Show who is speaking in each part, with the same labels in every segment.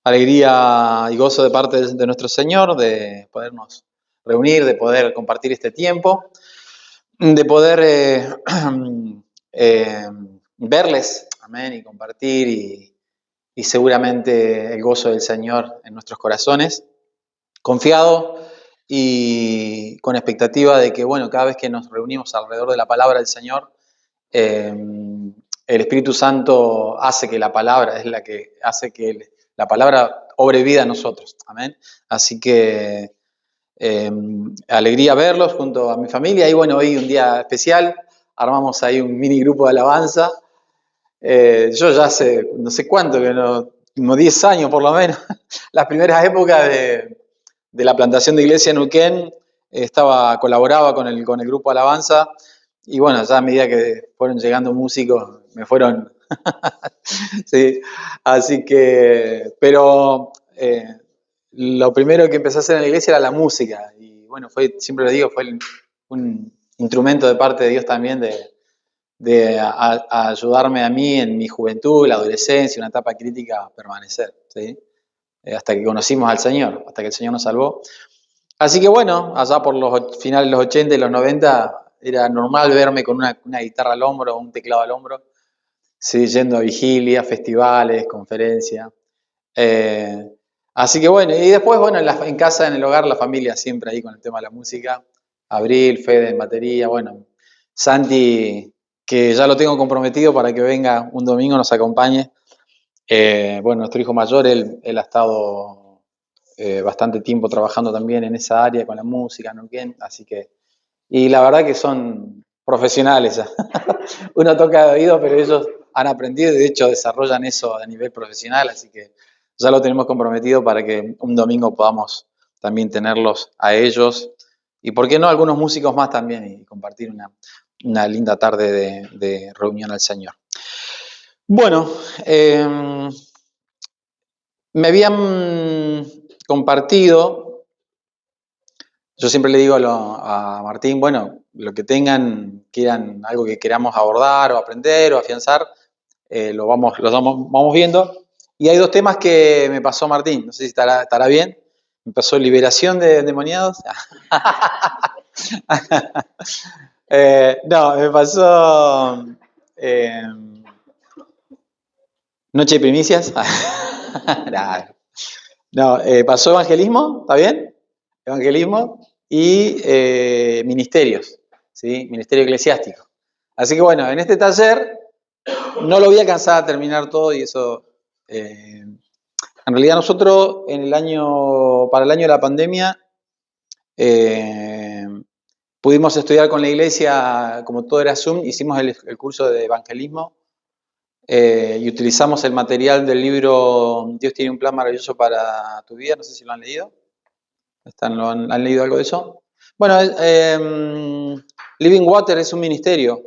Speaker 1: alegría y gozo de parte de nuestro Señor de podernos reunir, de poder compartir este tiempo, de poder eh, verles, amén, y compartir y seguramente el gozo del Señor en nuestros corazones, confiado y con expectativa de que, bueno, cada vez que nos reunimos alrededor de la palabra del Señor, el Espíritu Santo hace que la palabra, es la que hace que la palabra obre vida en nosotros. Amén. Así que alegría verlos junto a mi familia. Y bueno, hoy un día especial, armamos ahí un mini grupo de alabanza. Yo ya hace no sé cuánto, que no, como 10 años por lo menos, las primeras épocas de la plantación de iglesia en Uquén, colaboraba con el grupo Alabanza. Y bueno, ya a medida que fueron llegando músicos, me fueron. Sí, así que, pero lo primero que empecé a hacer en la iglesia era la música. Y bueno, siempre lo digo, fue un instrumento de parte de Dios también a ayudarme a mí en mi juventud, la adolescencia, una etapa crítica a permanecer, ¿sí? Hasta que conocimos al Señor, hasta que el Señor nos salvó. Así que bueno, allá por los finales de los 80 y los 90 era normal verme con una guitarra al hombro o un teclado al hombro, sí, yendo a vigilias, festivales, conferencias. Así que bueno, y después, bueno, en casa, en el hogar, la familia siempre ahí con el tema de la música. Abril, Fede en batería, bueno, Santi, que ya lo tengo comprometido para que venga un domingo, nos acompañe. Bueno, nuestro hijo mayor, él ha estado bastante tiempo trabajando también en esa área con la música, ¿no? Así que, y la verdad que son profesionales. Uno toca de oído, pero ellos han aprendido y de hecho desarrollan eso a nivel profesional, así que ya lo tenemos comprometido para que un domingo podamos también tenerlos a ellos y, ¿por qué no?, algunos músicos más también y compartir una linda tarde de reunión al Señor. Bueno, me habían compartido, yo siempre le digo a Martín, bueno, lo que quieran, algo que queramos abordar o aprender o afianzar, vamos viendo. Y hay dos temas que me pasó Martín, no sé si estará bien. Me pasó liberación de endemoniados. No, me pasó noche de primicias. No, pasó evangelismo, ¿está bien? Evangelismo y ministerios, ¿sí? Ministerio eclesiástico. Así que bueno, en este taller no lo voy a alcanzar a terminar todo y eso, en realidad nosotros para el año de la pandemia, pudimos estudiar con la iglesia, como todo era Zoom, hicimos el curso de evangelismo y utilizamos el material del libro Dios tiene un plan maravilloso para tu vida, no sé si lo han leído. ¿Han leído algo de eso? Bueno, Living Water es un ministerio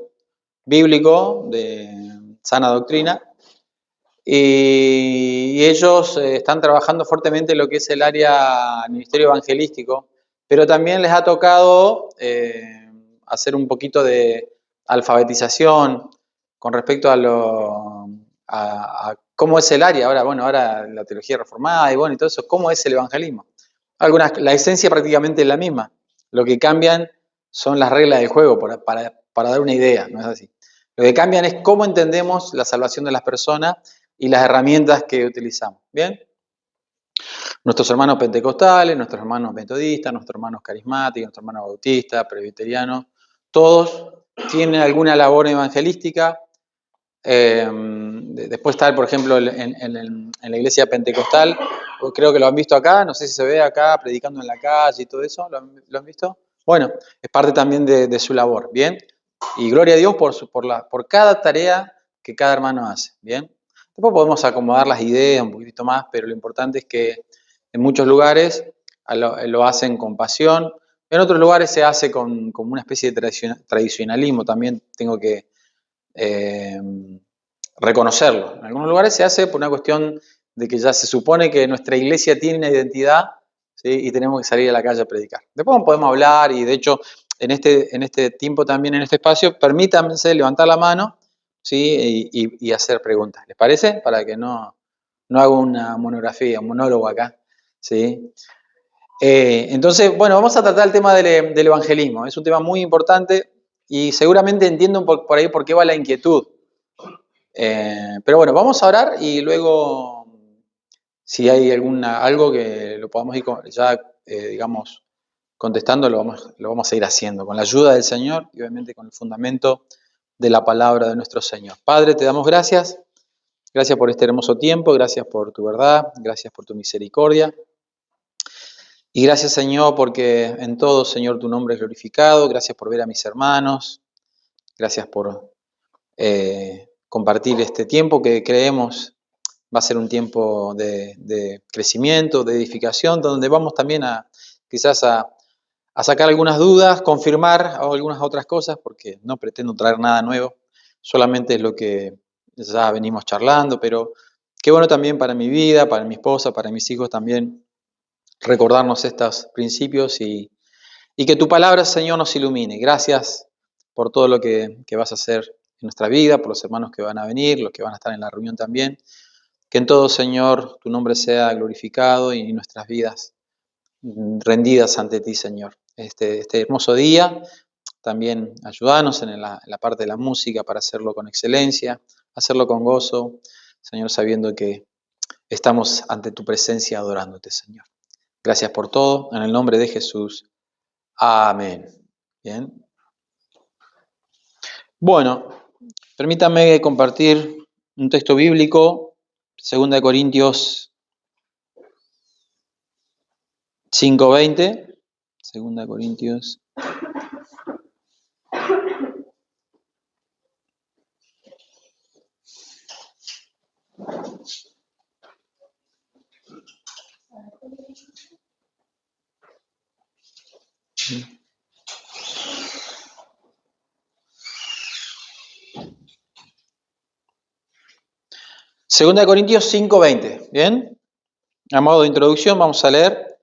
Speaker 1: bíblico de sana doctrina y ellos están trabajando fuertemente en lo que es el área ministerio evangelístico, pero también les ha tocado hacer un poquito de alfabetización con respecto a cómo es el área. Ahora la teología reformada y bueno, y todo eso, cómo es el evangelismo. La esencia prácticamente es la misma. Lo que cambian son las reglas del juego, para dar una idea, ¿no es así? Lo que cambian es cómo entendemos la salvación de las personas y las herramientas que utilizamos. ¿Bien? Nuestros hermanos pentecostales, nuestros hermanos metodistas, nuestros hermanos carismáticos, nuestros hermanos bautistas, presbiterianos, todos tienen alguna labor evangelística. Después está, por ejemplo, en la iglesia pentecostal, creo que lo han visto acá, no sé si se ve acá predicando en la calle y todo eso, ¿lo han visto? Bueno, es parte también de su labor, ¿bien? Y gloria a Dios por cada tarea que cada hermano hace, ¿bien? Después podemos acomodar las ideas un poquitito más, pero lo importante es que en muchos lugares lo hacen con pasión, en otros lugares se hace como una especie de tradicionalismo, también tengo que reconocerlo. En algunos lugares se hace por una cuestión de que ya se supone que nuestra iglesia tiene una identidad, ¿sí? Y tenemos que salir a la calle a predicar. Después podemos hablar y de hecho en este tiempo también, en este espacio, permítanse levantar la mano, ¿sí? y hacer preguntas. ¿Les parece? Para que no no hago una monografía, un monólogo acá, ¿sí? Entonces, bueno, vamos a tratar el tema del evangelismo. Es un tema muy importante y seguramente entiendo por ahí por qué va la inquietud. Pero bueno, vamos a orar y luego, si hay algo que lo podamos ir ya, digamos, contestando, lo vamos a ir haciendo con la ayuda del Señor y obviamente con el fundamento de la palabra de nuestro Señor. Padre, te damos gracias. Gracias por este hermoso tiempo, gracias por tu verdad, gracias por tu misericordia. Y gracias, Señor, porque en todo, Señor, tu nombre es glorificado. Gracias por ver a mis hermanos. Gracias por compartir este tiempo que creemos va a ser un tiempo de crecimiento, de edificación, donde vamos también quizás a sacar algunas dudas, confirmar algunas otras cosas, porque no pretendo traer nada nuevo, solamente es lo que ya venimos charlando, pero qué bueno también para mi vida, para mi esposa, para mis hijos también, recordarnos estos principios y que tu palabra, Señor, nos ilumine. Gracias por todo lo que vas a hacer en nuestra vida, por los hermanos que van a venir, los que van a estar en la reunión también. Que en todo, Señor, tu nombre sea glorificado y nuestras vidas rendidas ante ti, Señor. Este hermoso día, también ayúdanos en la parte de la música para hacerlo con excelencia, hacerlo con gozo, Señor, sabiendo que estamos ante tu presencia adorándote, Señor. Gracias por todo, en el nombre de Jesús. Amén. Bien. Bueno, permítanme compartir un texto bíblico, 2 Corintios 5:20. 2 Corintios. Segunda de Corintios 5:20, ¿bien? A modo de introducción vamos a leer.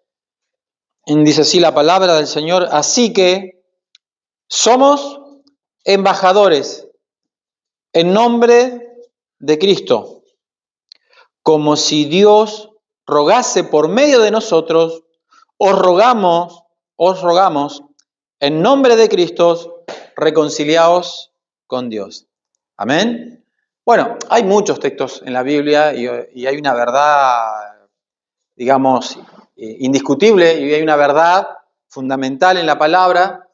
Speaker 1: Dice así la palabra del Señor. Así que somos embajadores en nombre de Cristo, como si Dios rogase por medio de nosotros, os rogamos en nombre de Cristo, reconciliaos con Dios. Amén. Bueno, hay muchos textos en la Biblia y hay una verdad, digamos, indiscutible y hay una verdad fundamental en la palabra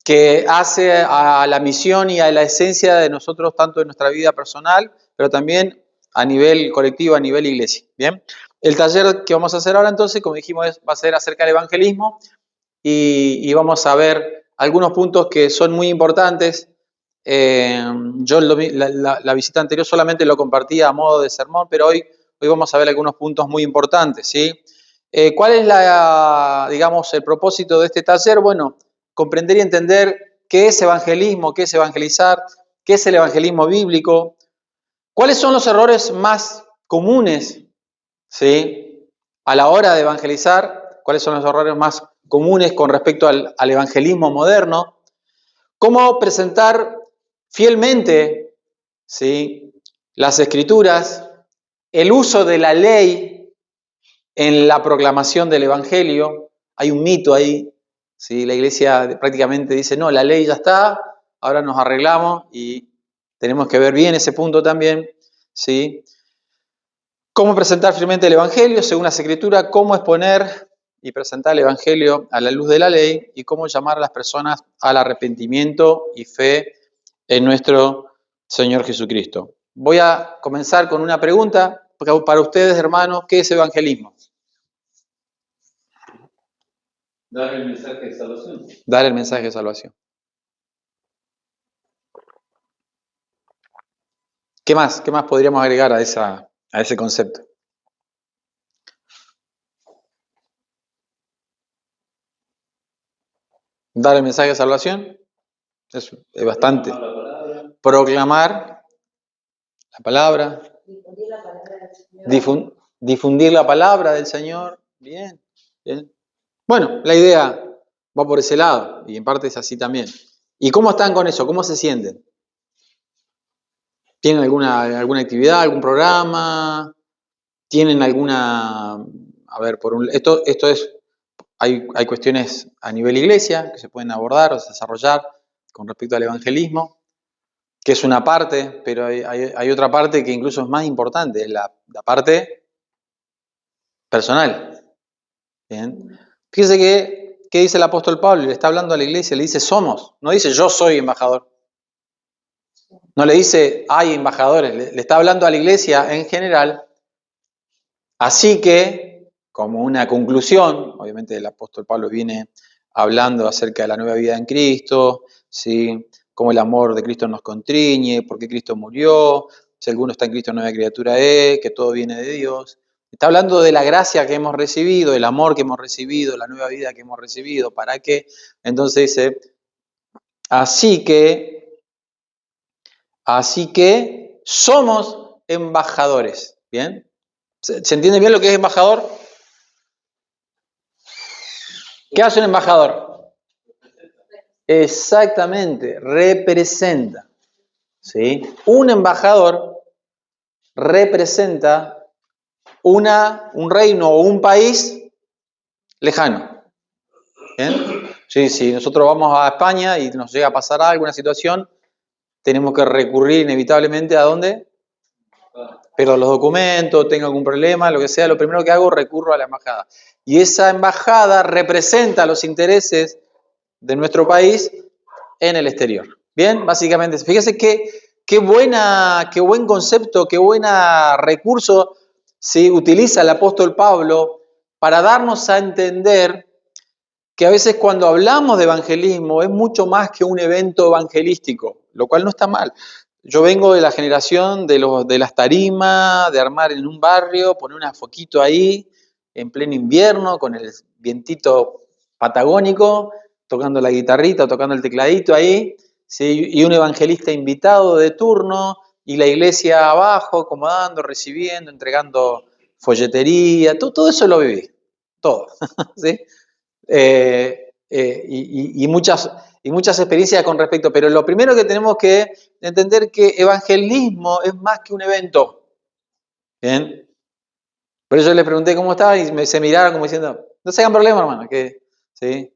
Speaker 1: que hace a la misión y a la esencia de nosotros, tanto en nuestra vida personal, pero también a nivel colectivo, a nivel iglesia. Bien, el taller que vamos a hacer ahora entonces, como dijimos, va a ser acerca del evangelismo y vamos a ver algunos puntos que son muy importantes. Yo la visita anterior solamente lo compartía a modo de sermón, pero hoy vamos a ver algunos puntos muy importantes, ¿sí? ¿Cuál es digamos, el propósito de este taller? Bueno, comprender y entender qué es evangelismo, qué es evangelizar, qué es el evangelismo bíblico, cuáles son los errores más comunes, ¿sí?, a la hora de evangelizar, cuáles son los errores más comunes con respecto al evangelismo moderno, cómo presentar fielmente, ¿sí?, las escrituras, el uso de la ley en la proclamación del evangelio. Hay un mito ahí, ¿sí? La iglesia prácticamente dice, no, la ley ya está, ahora nos arreglamos y tenemos que ver bien ese punto también, ¿sí? Cómo presentar fielmente el evangelio según las escrituras, cómo exponer y presentar el evangelio a la luz de la ley y cómo llamar a las personas al arrepentimiento y fe en nuestro Señor Jesucristo. Voy a comenzar con una pregunta para ustedes, hermanos. ¿Qué es evangelismo?
Speaker 2: Dar el mensaje de salvación.
Speaker 1: Dar el mensaje de salvación. ¿Qué más? ¿Qué más podríamos agregar a ese concepto? Dar el mensaje de salvación es bastante. Proclamar la palabra. Difundir la palabra del Señor. Bien, bien. Bueno, la idea va por ese lado y en parte es así también. ¿Y cómo están con eso? ¿Cómo se sienten? ¿Tienen alguna actividad, algún programa? tienen alguna, a ver, esto es, hay cuestiones a nivel iglesia que se pueden abordar o desarrollar con respecto al evangelismo, que es una parte, pero hay otra parte que incluso es más importante, es la parte personal. Bien. Fíjese que dice el apóstol Pablo, le está hablando a la iglesia, le dice somos, no dice yo soy embajador. No le dice hay embajadores, le está hablando a la iglesia en general. Así que, como una conclusión, obviamente el apóstol Pablo viene hablando acerca de la nueva vida en Cristo, ¿sí? Cómo el amor de Cristo nos constriñe, por qué Cristo murió, si alguno está en Cristo nueva criatura es, que todo viene de Dios. Está hablando de la gracia que hemos recibido, el amor que hemos recibido, la nueva vida que hemos recibido. ¿Para qué? Entonces dice, así que somos embajadores. ¿Bien? ¿Se entiende bien lo que es embajador? ¿Qué hace un embajador? Exactamente, representa. ¿Sí? Un embajador representa un reino o un país lejano. ¿Bien? Sí, si nosotros vamos a España y nos llega a pasar alguna situación, tenemos que recurrir inevitablemente ¿a dónde? Pero los documentos, tengo algún problema, lo que sea, lo primero que hago recurro a la embajada. Y esa embajada representa los intereses de nuestro país en el exterior. Bien, básicamente, fíjese qué buen concepto, qué buen recurso ¿sí? Utiliza el apóstol Pablo para darnos a entender que a veces cuando hablamos de evangelismo es mucho más que un evento evangelístico, lo cual no está mal. Yo vengo de la generación de las tarimas, de armar en un barrio, poner una foquito ahí, en pleno invierno, con el vientito patagónico, tocando la guitarrita, tocando el tecladito ahí, ¿sí? Y un evangelista invitado de turno, y la iglesia abajo, acomodando, recibiendo, entregando folletería, todo eso lo viví, todo, ¿sí? Y muchas experiencias con respecto, pero lo primero que tenemos que entender que evangelismo es más que un evento. ¿Bien? Por eso les pregunté cómo estaban y se miraron como diciendo, no se hagan problema, hermano, que ¿sí?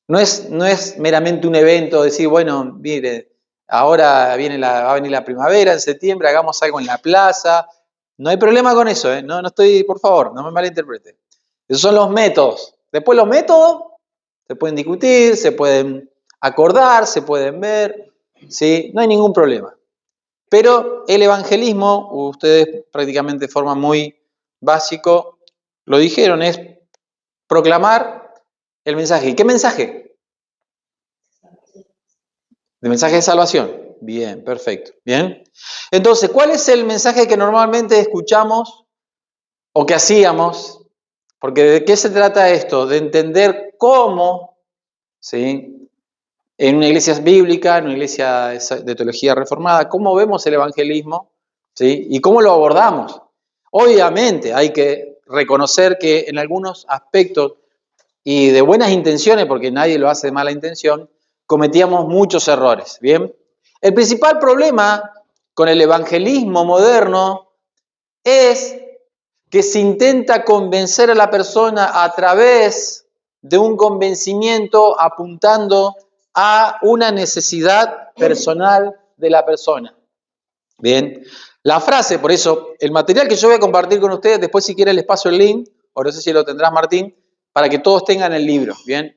Speaker 1: No es meramente un evento, decir, bueno, mire, ahora va a venir la primavera, en septiembre, hagamos algo en la plaza. No hay problema con eso, ¿eh? No estoy, por favor, no me malinterprete. Esos son los métodos. Después los métodos se pueden discutir, se pueden acordar, se pueden ver, ¿sí? No hay ningún problema. Pero el evangelismo, ustedes prácticamente de forma muy básico lo dijeron, es proclamar el mensaje. ¿Y qué mensaje? El mensaje de salvación. Bien, perfecto. Bien. Entonces, ¿cuál es el mensaje que normalmente escuchamos o que hacíamos? Porque ¿de qué se trata esto? De entender cómo, ¿sí? En una iglesia bíblica, en una iglesia de teología reformada, cómo vemos el evangelismo, ¿sí? Y cómo lo abordamos. Obviamente hay que reconocer que en algunos aspectos y de buenas intenciones, porque nadie lo hace de mala intención, cometíamos muchos errores. ¿Bien? El principal problema con el evangelismo moderno es que se intenta convencer a la persona a través de un convencimiento apuntando a una necesidad personal de la persona. Bien, la frase, por eso, el material que yo voy a compartir con ustedes, después si quieren les paso el link, o no sé si lo tendrás Martín, para que todos tengan el libro, ¿bien?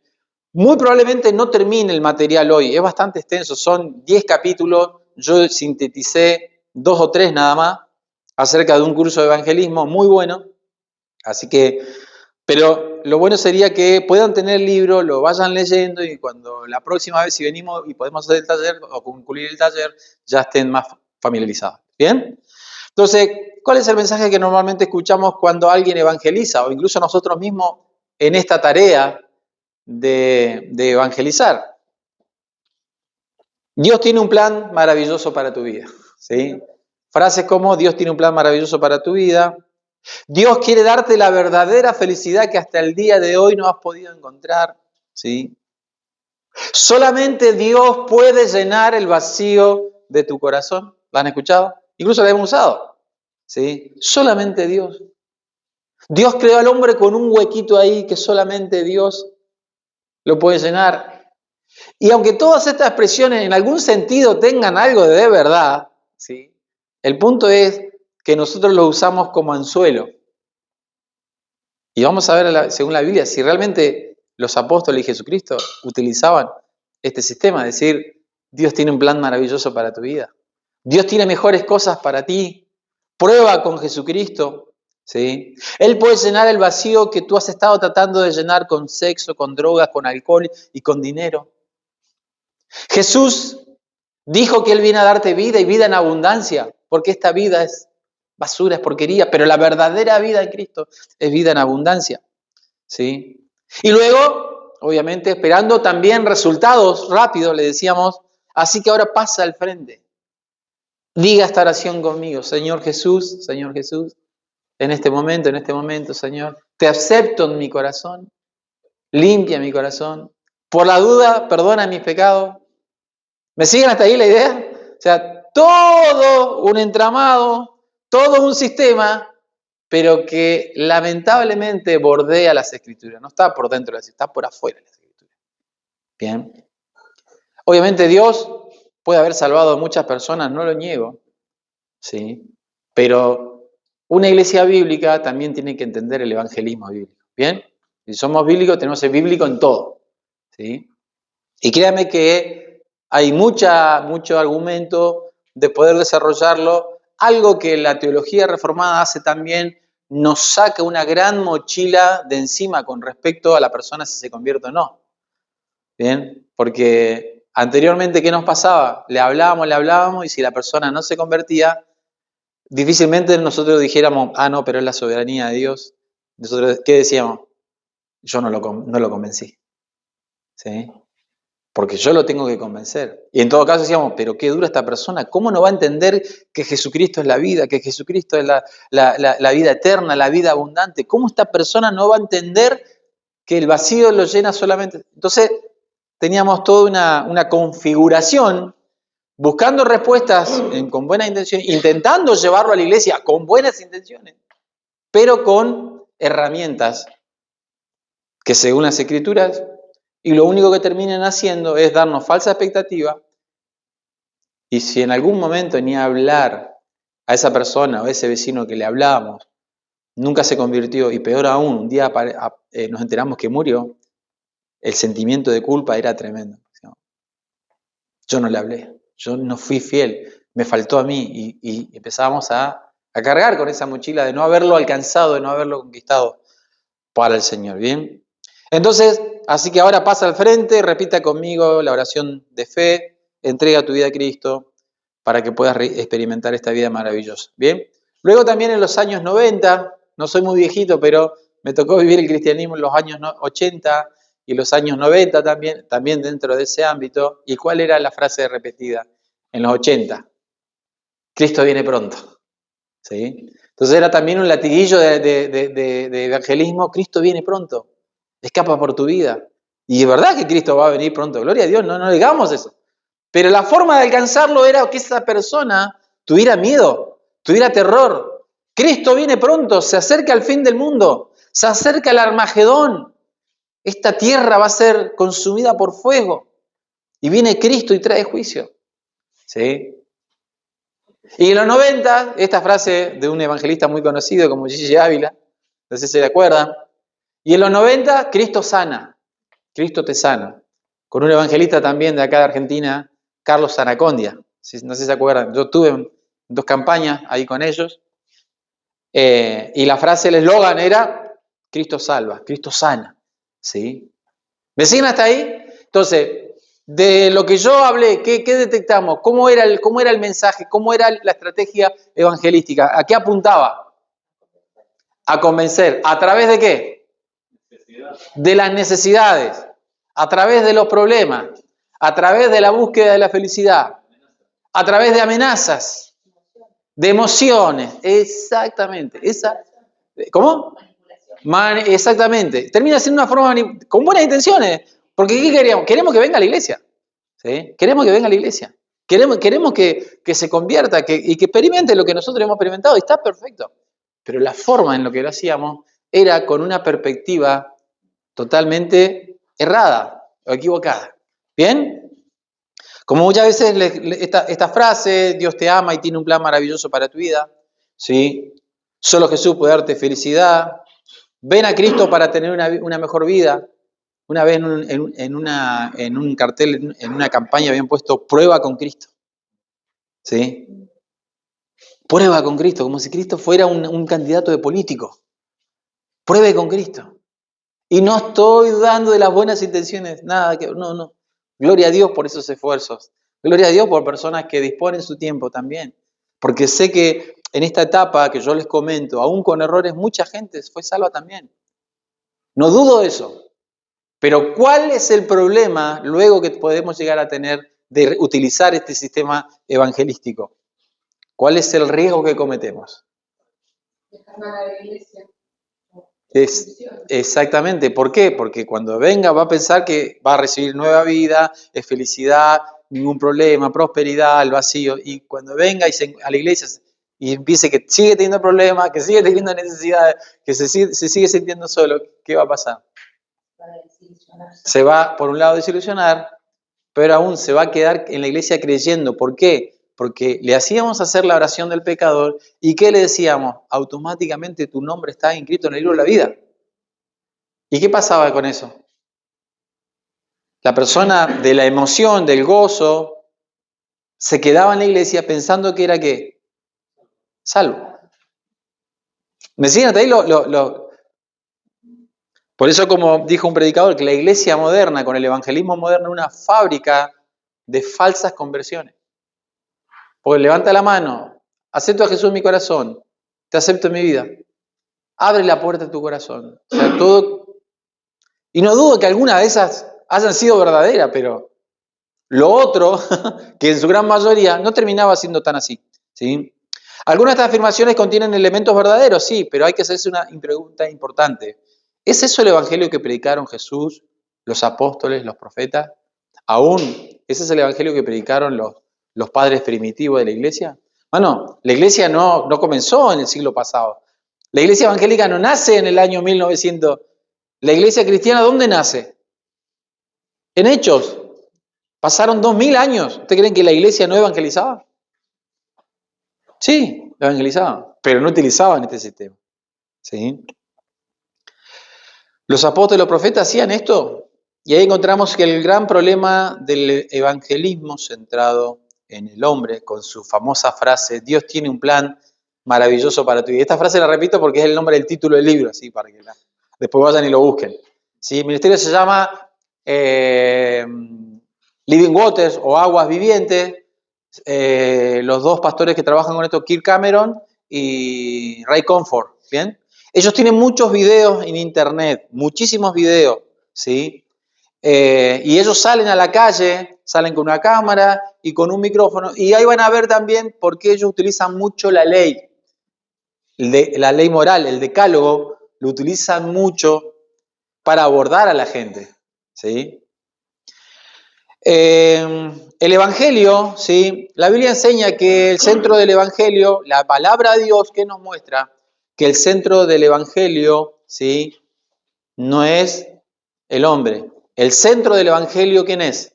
Speaker 1: Muy probablemente no termine el material hoy, es bastante extenso, son 10 capítulos, yo sinteticé 2 o 3 nada más, acerca de un curso de evangelismo muy bueno, así que, pero lo bueno sería que puedan tener el libro, lo vayan leyendo y cuando la próxima vez si venimos y podemos hacer el taller o concluir el taller, ya estén más familiarizados. ¿Bien? Entonces, ¿cuál es el mensaje que normalmente escuchamos cuando alguien evangeliza o incluso nosotros mismos en esta tarea de evangelizar? Dios tiene un plan maravilloso para tu vida. ¿Sí? Frases como Dios tiene un plan maravilloso para tu vida. Dios quiere darte la verdadera felicidad que hasta el día de hoy no has podido encontrar. ¿Sí? Solamente Dios puede llenar el vacío de tu corazón. ¿Lo han escuchado? Incluso lo hemos usado. ¿sí? Solamente Dios. Dios creó al hombre con un huequito ahí que solamente Dios lo puede llenar. Y aunque todas estas expresiones en algún sentido tengan algo de verdad, ¿sí? El punto es que nosotros lo usamos como anzuelo. Y vamos a ver, según la Biblia, si realmente los apóstoles y Jesucristo utilizaban este sistema, es decir, Dios tiene un plan maravilloso para tu vida. Dios tiene mejores cosas para ti. Prueba con Jesucristo, ¿sí? Él puede llenar el vacío que tú has estado tratando de llenar con sexo, con drogas, con alcohol y con dinero. Jesús dijo que Él viene a darte vida y vida en abundancia, porque esta vida es basura, es porquería, pero la verdadera vida en Cristo es vida en abundancia, ¿sí? Y luego, obviamente, esperando también resultados rápidos, le decíamos, así que ahora pasa al frente. Diga esta oración conmigo, Señor Jesús, en este momento, Señor, te acepto en mi corazón, limpia mi corazón, por la duda, perdona mis pecados. ¿Me siguen hasta ahí la idea? O sea, todo un entramado, todo un sistema, pero que lamentablemente bordea las Escrituras. No está por dentro de las Escrituras, está por afuera de las Escrituras. Bien. Obviamente Dios puede haber salvado a muchas personas, no lo niego, ¿sí? Pero una iglesia bíblica también tiene que entender el evangelismo bíblico. ¿Bien? Si somos bíblicos, tenemos que ser bíblico en todo, ¿sí? Y créame que hay mucho argumento de poder desarrollarlo. Algo que la teología reformada hace también, nos saca una gran mochila de encima con respecto a la persona si se convierte o no. ¿Bien? Porque anteriormente, ¿qué nos pasaba? Le hablábamos y si la persona no se convertía, difícilmente nosotros dijéramos, no, pero es la soberanía de Dios. Nosotros, ¿qué decíamos? Yo no lo convencí. ¿Sí? Porque yo lo tengo que convencer. Y en todo caso decíamos, pero qué dura esta persona, ¿cómo no va a entender que Jesucristo es la vida, que Jesucristo es la vida eterna, la vida abundante? ¿Cómo esta persona no va a entender que el vacío lo llena solamente? Entonces teníamos toda una configuración buscando respuestas con buenas intenciones, intentando llevarlo a la iglesia con buenas intenciones, pero con herramientas que según las Escrituras, y lo único que terminan haciendo es darnos falsa expectativa, y si en algún momento ni hablar a esa persona o a ese vecino que le hablábamos, nunca se convirtió, y peor aún, un día nos enteramos que murió, el sentimiento de culpa era tremendo. Yo no le hablé, yo no fui fiel, me faltó a mí, y empezábamos a cargar con esa mochila de no haberlo alcanzado, de no haberlo conquistado para el Señor, ¿bien? Entonces, así que ahora pasa al frente, repita conmigo la oración de fe, entrega tu vida a Cristo para que puedas experimentar esta vida maravillosa, ¿bien? Luego también en los años 90, no soy muy viejito, pero me tocó vivir el cristianismo en los años 80 y los años 90 también dentro de ese ámbito. ¿Y cuál era la frase repetida en los 80? Cristo viene pronto, ¿sí? Entonces era también un latiguillo de evangelismo, Cristo viene pronto, escapa por tu vida. Y es verdad que Cristo va a venir pronto, gloria a Dios, no digamos eso. Pero la forma de alcanzarlo era que esa persona tuviera miedo, tuviera terror. Cristo viene pronto, se acerca al fin del mundo, se acerca el Armagedón. Esta tierra va a ser consumida por fuego. Y viene Cristo y trae juicio. ¿Sí? Y en los 90, esta frase de un evangelista muy conocido como Gigi Ávila, no sé si se acuerdan, y en los 90, Cristo sana, Cristo te sana, con un evangelista también de acá de Argentina, Carlos Sanacondia, no sé si se acuerdan, yo tuve 2 campañas ahí con ellos, y la frase, el eslogan era, Cristo salva, Cristo sana, ¿sí? ¿Me siguen hasta ahí? Entonces, de lo que yo hablé, ¿qué detectamos? ¿Cómo era el mensaje? ¿Cómo era la estrategia evangelística? ¿A qué apuntaba? A convencer. ¿A través de qué? De las necesidades. A través de los problemas. A través de la búsqueda de la felicidad. A través de amenazas. De emociones. Exactamente. ¿Cómo? Exactamente. Termina siendo una forma con buenas intenciones. Porque ¿qué queríamos? Queremos que venga a la iglesia. ¿Sí? Queremos que venga a la iglesia. Queremos que se convierta y que experimente lo que nosotros hemos experimentado y está perfecto. Pero la forma en lo que lo hacíamos era con una perspectiva totalmente errada o equivocada. ¿Bien? Como muchas veces esta frase, Dios te ama y tiene un plan maravilloso para tu vida, ¿sí? Solo Jesús puede darte felicidad. Ven a Cristo para tener una mejor vida. Una vez en un cartel, en una campaña habían puesto prueba con Cristo. ¿Sí? Prueba con Cristo, como si Cristo fuera un candidato de político. Pruebe con Cristo. Y no estoy dando de las buenas intenciones, nada que, no. Gloria a Dios por esos esfuerzos. Gloria a Dios por personas que disponen su tiempo también. Porque sé que en esta etapa que yo les comento, aún con errores, mucha gente fue salva también. No dudo de eso. Pero ¿cuál es el problema luego que podemos llegar a tener de utilizar este sistema evangelístico? ¿Cuál es el riesgo que cometemos?
Speaker 3: Dejar mal a la iglesia.
Speaker 1: Exactamente. ¿Por qué? Porque cuando venga va a pensar que va a recibir nueva vida, es felicidad, ningún problema, prosperidad, el vacío. Y cuando venga a la iglesia y empiece que sigue teniendo problemas, que sigue teniendo necesidades, que se sigue sintiendo solo, ¿qué va a pasar? Se va, por un lado, a desilusionar, pero aún se va a quedar en la iglesia creyendo. ¿Por qué? Porque le hacíamos hacer la oración del pecador y ¿qué le decíamos? Automáticamente tu nombre está inscrito en el libro de la vida. ¿Y qué pasaba con eso? La persona de la emoción, del gozo, se quedaba en la iglesia pensando que era ¿qué? Salvo. ¿Me siguen hasta ahí? Por eso, como dijo un predicador, que la iglesia moderna, con el evangelismo moderno, es una fábrica de falsas conversiones. Porque levanta la mano, acepto a Jesús en mi corazón, te acepto en mi vida. Abre la puerta de tu corazón. O sea, todo. Y no dudo que algunas de esas hayan sido verdaderas, pero lo otro, que en su gran mayoría no terminaba siendo tan así. ¿Sí? Algunas de estas afirmaciones contienen elementos verdaderos, sí, pero hay que hacerse una pregunta importante. ¿Es eso el evangelio que predicaron Jesús, los apóstoles, los profetas? ¿Aún ese es el evangelio que predicaron los padres primitivos de la iglesia? Bueno, la iglesia no comenzó en el siglo pasado. La iglesia evangélica no nace en el año 1900. La iglesia cristiana, ¿dónde nace? En Hechos. Pasaron 2000 años. ¿Ustedes creen que la iglesia no evangelizaba? Sí, evangelizaban, pero no utilizaban este sistema. ¿Sí? Los apóstoles y los profetas hacían esto. Y ahí encontramos que el gran problema del evangelismo centrado en el hombre, con su famosa frase, Dios tiene un plan maravilloso para tu vida. Esta frase la repito porque es el nombre del título del libro, así para que después vayan y lo busquen. ¿Sí? El ministerio se llama Living Waters o Aguas Vivientes. Los dos pastores que trabajan con esto, Kirk Cameron y Ray Comfort, ¿bien? Ellos tienen muchos videos en internet, muchísimos videos, ¿sí? Y ellos salen a la calle, salen con una cámara y con un micrófono, y ahí van a ver también por qué ellos utilizan mucho la ley, la ley moral, el decálogo, lo utilizan mucho para abordar a la gente, ¿sí? El Evangelio, ¿sí? La Biblia enseña que el centro del Evangelio, la palabra de Dios que nos muestra que el centro del Evangelio, ¿sí? No es el hombre. El centro del Evangelio, ¿quién es?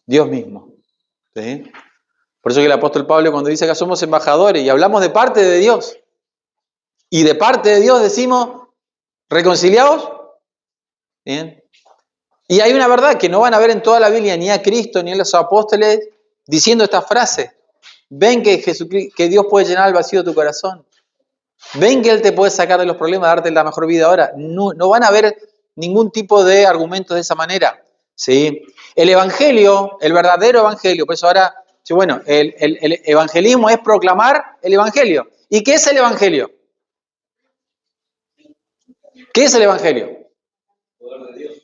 Speaker 1: Dios mismo. ¿Sí? Por eso que el apóstol Pablo cuando dice que somos embajadores y hablamos de parte de Dios, y de parte de Dios decimos, reconciliados, ¿bien? Y hay una verdad que no van a ver en toda la Biblia ni a Cristo ni a los apóstoles diciendo esta frase. Ven que Dios puede llenar el vacío de tu corazón. Ven que Él te puede sacar de los problemas, darte la mejor vida ahora. No van a ver ningún tipo de argumentos de esa manera. ¿Sí? El evangelio, el verdadero evangelio, por eso ahora, sí, bueno, el evangelismo es proclamar el evangelio. ¿Y qué es el evangelio? ¿Qué es el evangelio?
Speaker 2: Poder de Dios.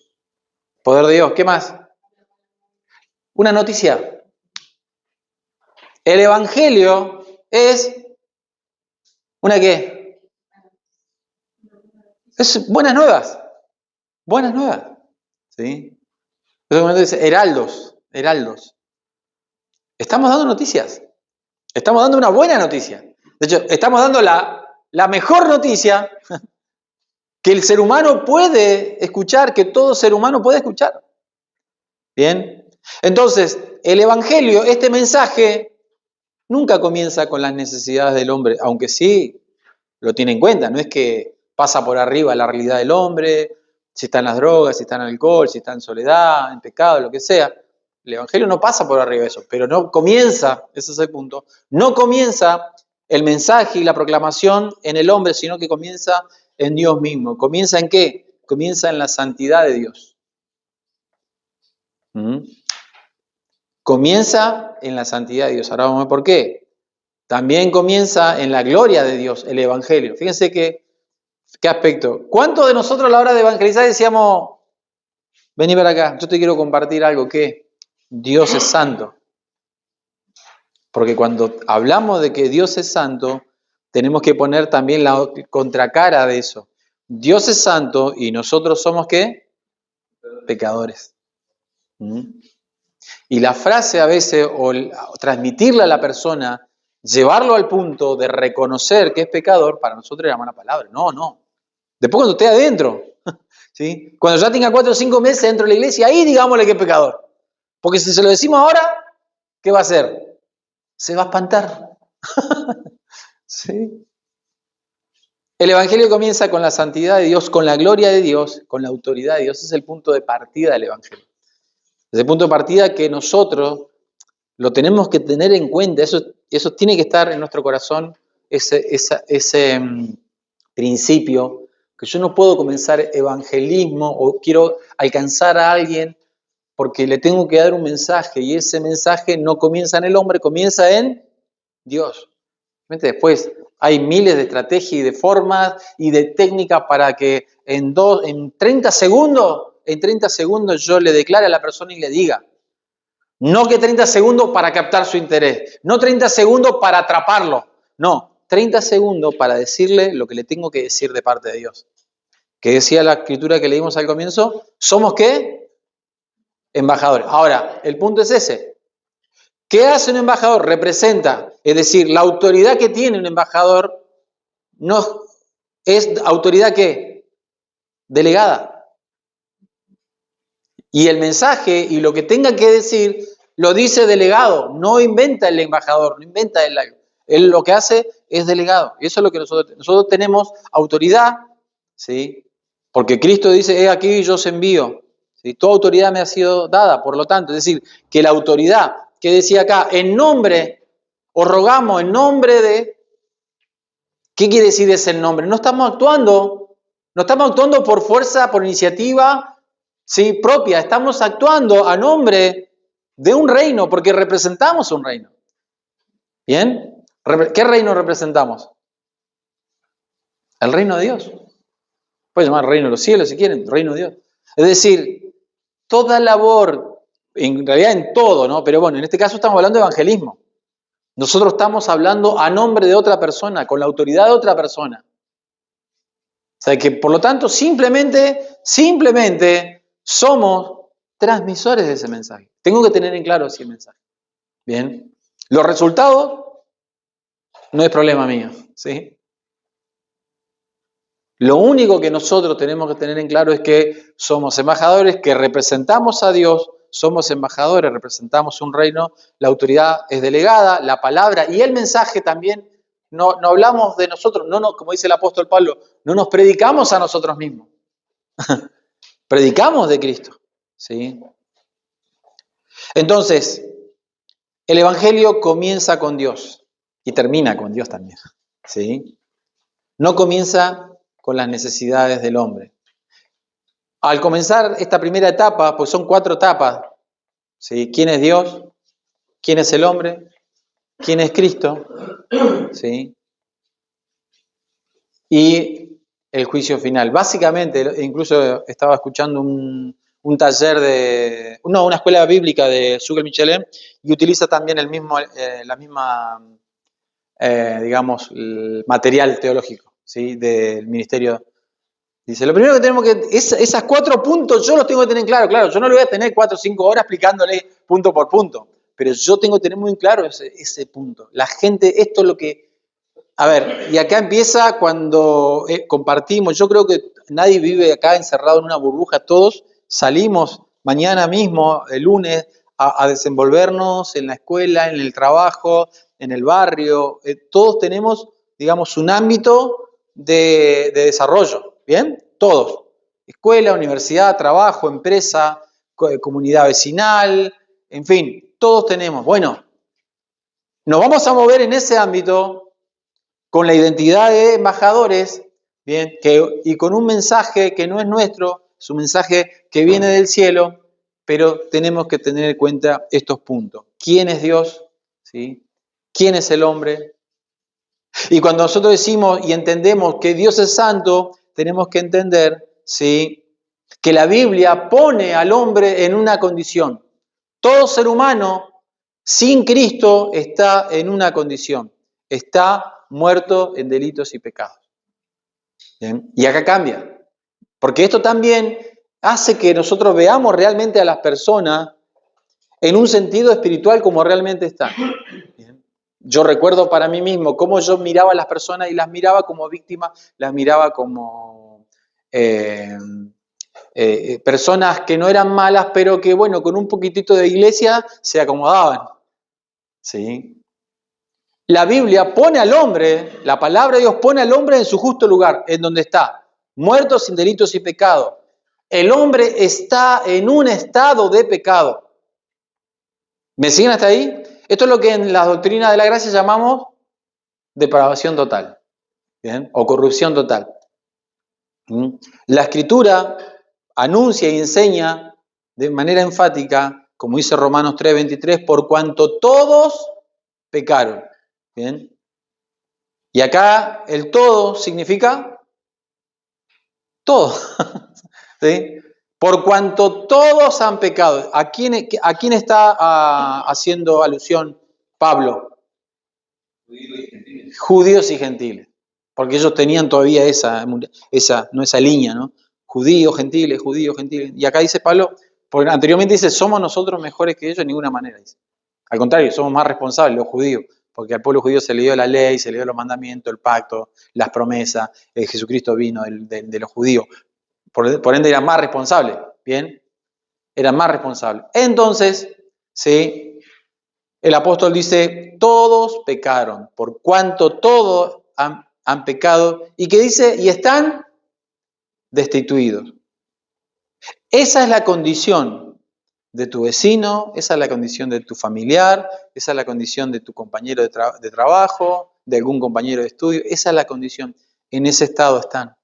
Speaker 1: Poder de Dios. ¿Qué más? Una noticia. El evangelio es ¿una qué? Es buenas nuevas. Buenas nuevas. ¿Sí? Entonces dice heraldos. Estamos dando noticias. Estamos dando una buena noticia. De hecho, estamos dando la mejor noticia que el ser humano puede escuchar, que todo ser humano puede escuchar. Bien. Entonces, el Evangelio, este mensaje, nunca comienza con las necesidades del hombre, aunque sí lo tiene en cuenta. No es que pasa por arriba la realidad del hombre, si está en las drogas, si está en alcohol, si está en soledad, en pecado, lo que sea. El Evangelio no pasa por arriba de eso, pero no comienza, ese es el punto, no comienza el mensaje y la proclamación en el hombre, sino que comienza en Dios mismo. ¿Comienza en qué? Comienza en la santidad de Dios. Comienza en la santidad de Dios. Ahora vamos a ver por qué. También comienza en la gloria de Dios, el Evangelio. Fíjense qué aspecto. ¿Cuántos de nosotros a la hora de evangelizar decíamos, vení para acá, yo te quiero compartir algo, que Dios es santo? Porque cuando hablamos de que Dios es santo, tenemos que poner también la contracara de eso. Dios es santo y nosotros somos ¿qué? Pecadores. Y la frase a veces, o transmitirla a la persona, llevarlo al punto de reconocer que es pecador, para nosotros era mala palabra. No. Después cuando esté adentro, ¿sí? Cuando ya tenga 4 o 5 meses dentro de la iglesia, ahí digámosle que es pecador. Porque si se lo decimos ahora, ¿qué va a hacer? Se va a espantar. ¿Sí? El Evangelio comienza con la santidad de Dios, con la gloria de Dios, con la autoridad de Dios. Ese es el punto de partida del Evangelio. Es el punto de partida que nosotros lo tenemos que tener en cuenta. Eso tiene que estar en nuestro corazón, ese principio, que yo no puedo comenzar evangelismo o quiero alcanzar a alguien porque le tengo que dar un mensaje y ese mensaje no comienza en el hombre, comienza en Dios. Después hay miles de estrategias y de formas y de técnicas para que en 30 segundos yo le declare a la persona y le diga. No que 30 segundos para captar su interés, no 30 segundos para atraparlo, no, 30 segundos para decirle lo que le tengo que decir de parte de Dios. Que decía la escritura que leímos al comienzo, ¿somos qué? Embajadores. Ahora, el punto es ese. ¿Qué hace un embajador? Representa, es decir, la autoridad que tiene un embajador no es autoridad ¿qué? Delegada. Y el mensaje y lo que tenga que decir lo dice delegado, no inventa el embajador, no inventa él lo que hace es delegado. Y eso es lo que nosotros tenemos autoridad, ¿sí? Porque Cristo dice, he aquí yo os envío, ¿sí? Toda autoridad me ha sido dada, por lo tanto, es decir, que la autoridad que decía acá, en nombre, os rogamos en nombre de, ¿qué quiere decir ese nombre? No estamos actuando por fuerza, por iniciativa, ¿sí? Propia, estamos actuando a nombre de un reino, porque representamos un reino. ¿Bien? ¿Qué reino representamos? El reino de Dios. Puede llamar reino de los cielos si quieren, reino de Dios. Es decir, toda labor, en realidad en todo, ¿no? Pero bueno, en este caso estamos hablando de evangelismo. Nosotros estamos hablando a nombre de otra persona, con la autoridad de otra persona. O sea que, por lo tanto, simplemente somos transmisores de ese mensaje. Tengo que tener en claro ese mensaje. Bien. Los resultados no es problema mío, ¿sí? Lo único que nosotros tenemos que tener en claro es que somos embajadores, que representamos a Dios, somos embajadores, representamos un reino, la autoridad es delegada, la palabra y el mensaje también, no hablamos de nosotros, como dice el apóstol Pablo, no nos predicamos a nosotros mismos, predicamos de Cristo, ¿sí? Entonces, el Evangelio comienza con Dios y termina con Dios también, ¿sí? No comienza con las necesidades del hombre. Al comenzar esta primera etapa, pues son 4 etapas, ¿sí? ¿Quién es Dios? ¿Quién es el hombre? ¿Quién es Cristo? ¿Sí? Y el juicio final. Básicamente, incluso estaba escuchando un taller una escuela bíblica de Sugar Michelin y utiliza también la misma, digamos, el material teológico, ¿sí? Del ministerio. Dice, lo primero que tenemos esas 4 puntos yo los tengo que tener claro. Claro, yo no le voy a tener 4 o 5 horas explicándole punto por punto. pero yo tengo que tener muy claro ese punto. La gente, esto es lo que... A ver, y acá empieza cuando compartimos, yo creo que nadie vive acá encerrado en una burbuja, todos salimos mañana mismo, el lunes, a desenvolvernos en la escuela, en el trabajo, en el barrio, todos tenemos, digamos, un ámbito de desarrollo, ¿bien? Todos, escuela, universidad, trabajo, empresa, comunidad vecinal, en fin, todos tenemos. Bueno, nos vamos a mover en ese ámbito con la identidad de embajadores, bien, y con un mensaje que no es nuestro, es un mensaje que viene del cielo, pero tenemos que tener en cuenta estos puntos. ¿Quién es Dios? ¿Sí? ¿Quién es el hombre? Y cuando nosotros decimos y entendemos que Dios es santo, tenemos que entender, ¿sí?, que la Biblia pone al hombre en una condición. Todo ser humano sin Cristo está en una condición. Está muerto en delitos y pecados. ¿Bien? Y acá cambia. Porque esto también hace que nosotros veamos realmente a las personas en un sentido espiritual como realmente están. ¿Bien? Yo recuerdo para mí mismo cómo yo miraba a las personas y las miraba como víctimas, las miraba como personas que no eran malas, pero que, bueno, con un poquitito de iglesia se acomodaban. ¿Sí? La Biblia pone al hombre, la palabra de Dios pone al hombre en su justo lugar, en donde está, muerto sin delitos y pecado. El hombre está en un estado de pecado. ¿Me siguen hasta ahí? Esto es lo que en la doctrina de la gracia llamamos depravación total, ¿bien? O corrupción total. La Escritura anuncia y enseña de manera enfática, como dice Romanos 3:23, por cuanto todos pecaron. ¿Bien? Y acá el todo significa todo. ¿Sí? Por cuanto todos han pecado. ¿A quién está haciendo alusión Pablo?
Speaker 2: Judíos y gentiles.
Speaker 1: Judíos y gentiles. Porque ellos tenían todavía esa línea, ¿no? Judíos, gentiles. Y acá dice Pablo, porque anteriormente dice, somos nosotros mejores que ellos, de ninguna manera. Dice. Al contrario, somos más responsables los judíos, porque al pueblo judío se le dio la ley, se le dio los mandamientos, el pacto, las promesas, Jesucristo vino de los judíos. Por ende eran más responsables, ¿bien? Eran más responsables. Entonces, ¿sí? El apóstol dice, todos pecaron, por cuanto todos han pecado, y que dice, y están destituidos. Esa es la condición de tu vecino, esa es la condición de tu familiar, esa es la condición de tu compañero de trabajo, de algún compañero de estudio, esa es la condición. En ese estado están.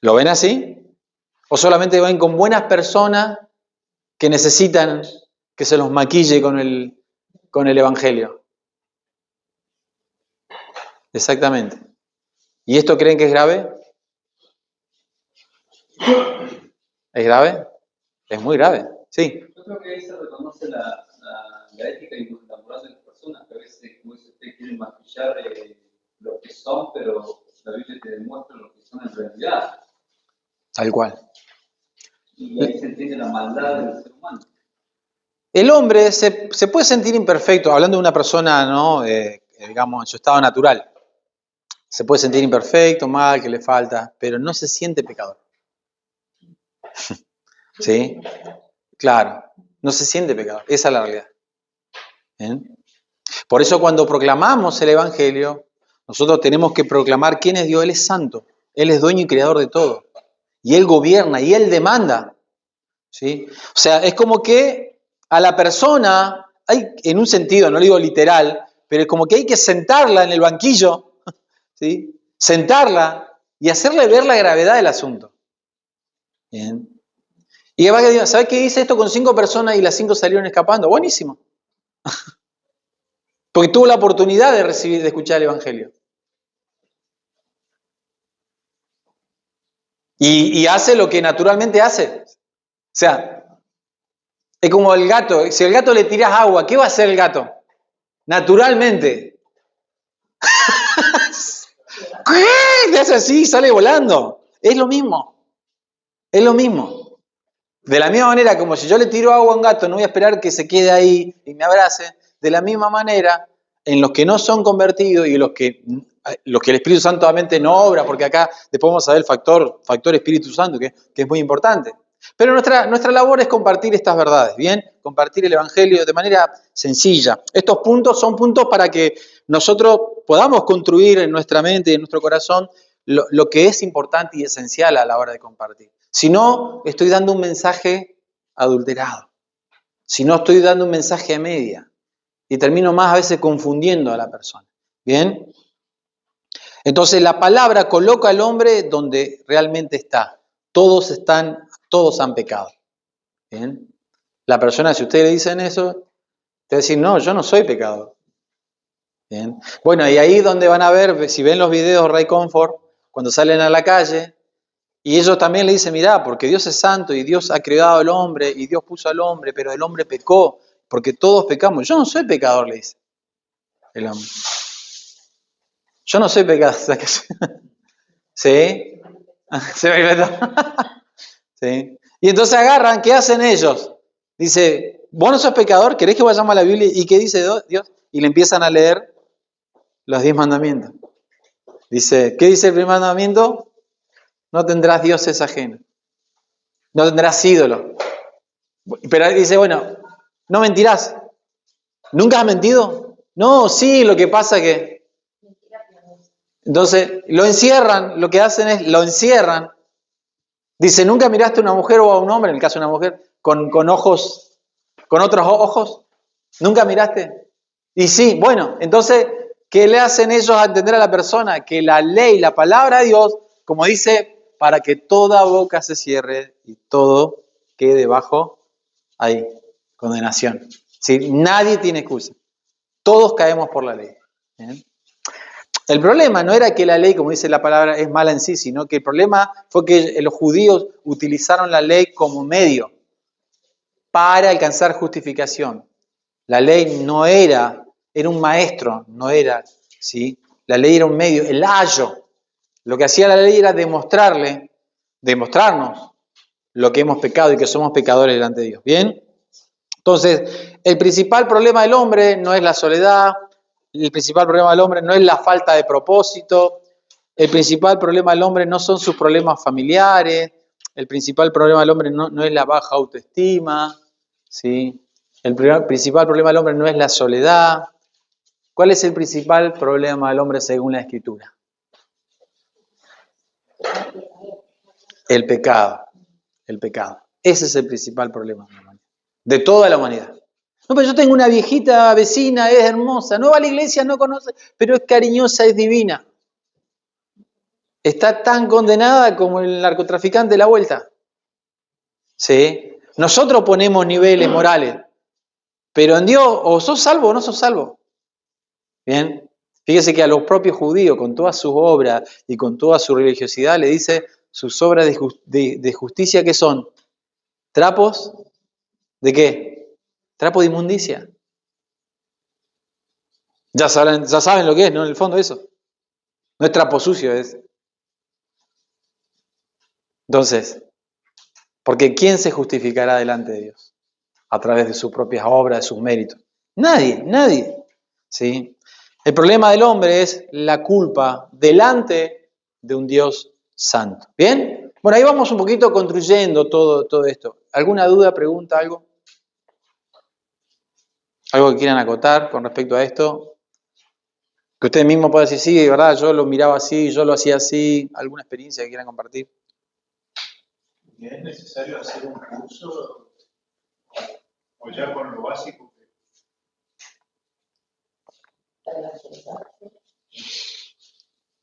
Speaker 1: ¿Lo ven así? ¿O solamente ven con buenas personas que necesitan que se los maquille con el Evangelio? Exactamente. ¿Y esto creen que es grave? ¿Es grave? Es muy grave, sí.
Speaker 2: Yo creo que ahí se reconoce la ética y la moral de las personas, que a veces, como dice usted, quieren maquillar lo que son, pero la Biblia te demuestra lo que son en realidad.
Speaker 1: Tal cual.
Speaker 2: Y ahí se entiende la maldad del ser humano.
Speaker 1: El hombre se puede sentir imperfecto, hablando de una persona, ¿no? Digamos, en su estado natural. Se puede sentir imperfecto, mal, que le falta, pero no se siente pecador. ¿Sí? Claro, no se siente pecador. Esa es la realidad. ¿Bien? Por eso cuando proclamamos el Evangelio, nosotros tenemos que proclamar quién es Dios. Él es santo. Él es dueño y creador de todo. Y Él gobierna y Él demanda. ¿Sí? O sea, es como que a la persona, en un sentido, no lo digo literal, pero es como que hay que sentarla en el banquillo, ¿sí? Sentarla y hacerle ver la gravedad del asunto. Bien. Y ¿sabes qué hice esto con 5 personas y las 5 salieron escapando? Buenísimo. Porque tuvo la oportunidad de escuchar el Evangelio. Y hace lo que naturalmente hace. O sea, es como el gato. Si al gato le tiras agua, ¿qué va a hacer el gato? Naturalmente. ¿Qué? Te hace así y sale volando. Es lo mismo. Es lo mismo. De la misma manera, como si yo le tiro agua a un gato, no voy a esperar que se quede ahí y me abrace. De la misma manera, en los que no son convertidos y los que el Espíritu Santo obviamente no obra, porque acá después vamos a ver el factor Espíritu Santo, que es muy importante. Pero nuestra labor es compartir estas verdades, ¿bien? Compartir el Evangelio de manera sencilla. Estos puntos son puntos para que nosotros podamos construir en nuestra mente y en nuestro corazón lo que es importante y esencial a la hora de compartir. Si no, estoy dando un mensaje adulterado. Si no, estoy dando un mensaje a media. Y termino más a veces confundiendo a la persona. ¿Bien? Entonces la palabra coloca al hombre donde realmente está. Todos han pecado. ¿Bien? La persona, si ustedes le dicen eso, te va a decir, no, yo no soy pecador. ¿Bien? Bueno, y ahí donde van a ver, si ven los videos de Ray Comfort, cuando salen a la calle, y ellos también le dicen, mirá, porque Dios es santo y Dios ha creado al hombre y Dios puso al hombre, pero el hombre pecó, porque todos pecamos. Yo no soy pecador, le dice el hombre. Yo no soy pecador. ¿Sí? ¿Sí? Y entonces agarran, ¿qué hacen ellos? Dice, vos no sos pecador, ¿querés que vayamos a la Biblia? ¿Y qué dice Dios? Y le empiezan a leer los 10 mandamientos. Dice, ¿qué dice el primer mandamiento? No tendrás dioses ajenos. No tendrás ídolos. Pero dice, bueno, no mentirás. ¿Nunca has mentido? No, sí, lo que pasa es que... Entonces, lo encierran, lo que hacen es, lo encierran. Dice, ¿nunca miraste a una mujer o a un hombre, en el caso de una mujer, con ojos, con otros ojos? ¿Nunca miraste? Y sí, bueno, entonces, ¿qué le hacen ellos a entender a la persona? Que la ley, la palabra de Dios, como dice, para que toda boca se cierre y todo quede bajo ahí, condenación. ¿Sí? Nadie tiene excusa. Todos caemos por la ley. ¿Bien? El problema no era que la ley, como dice la palabra, es mala en sí, sino que el problema fue que los judíos utilizaron la ley como medio para alcanzar justificación. La ley no era un maestro, no era, ¿sí? La ley era un medio, el ayo. Lo que hacía la ley era demostrarnos lo que hemos pecado y que somos pecadores delante de Dios. ¿Bien? Entonces, el principal problema del hombre no es la soledad, el principal problema del hombre no es la falta de propósito, el principal problema del hombre no son sus problemas familiares, el principal problema del hombre no es la baja autoestima, ¿sí? El principal problema del hombre no es la soledad. ¿Cuál es el principal problema del hombre según la Escritura? El pecado. El pecado. Ese es el principal problema de toda la humanidad. No, pero yo tengo una viejita vecina, es hermosa, no va a la iglesia, no conoce, pero es cariñosa, es divina. Está tan condenada como el narcotraficante de la vuelta. ¿Sí? Nosotros ponemos niveles morales, pero en Dios o sos salvo o no sos salvo. ¿Bien? Fíjese que a los propios judíos, con todas sus obras y con toda su religiosidad, le dice sus obras de justicia, ¿qué son? ¿Trapos? ¿De qué? Trapos de inmundicia. Ya saben lo que es, ¿no? En el fondo eso. No es trapo sucio, es. Entonces, porque ¿quién se justificará delante de Dios? A través de sus propias obras, de sus méritos. Nadie. ¿Sí? El problema del hombre es la culpa delante de un Dios santo. ¿Bien? Bueno, ahí vamos un poquito construyendo todo esto. ¿Alguna duda, pregunta, algo? ¿Algo que quieran acotar con respecto a esto? Que ustedes mismos puedan decir, sí, de verdad, yo lo miraba así, yo lo hacía así. ¿Alguna experiencia que quieran compartir?
Speaker 4: ¿Es necesario hacer un curso o ya con lo básico?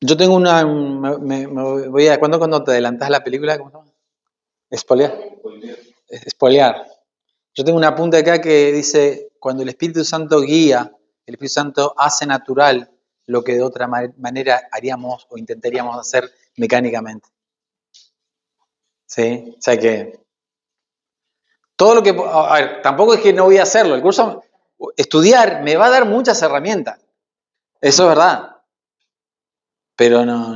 Speaker 1: Yo tengo una... me voy a... ¿Cuándo te adelantás la película? ¿Cómo se llama? Espolear. Yo tengo una punta acá que dice, cuando el Espíritu Santo guía, el Espíritu Santo hace natural lo que de otra manera haríamos o intentaríamos hacer mecánicamente. ¿Sí? O sea que... Todo lo que... A ver, tampoco es que no voy a hacerlo. El curso, estudiar, me va a dar muchas herramientas. Eso es verdad. Pero no...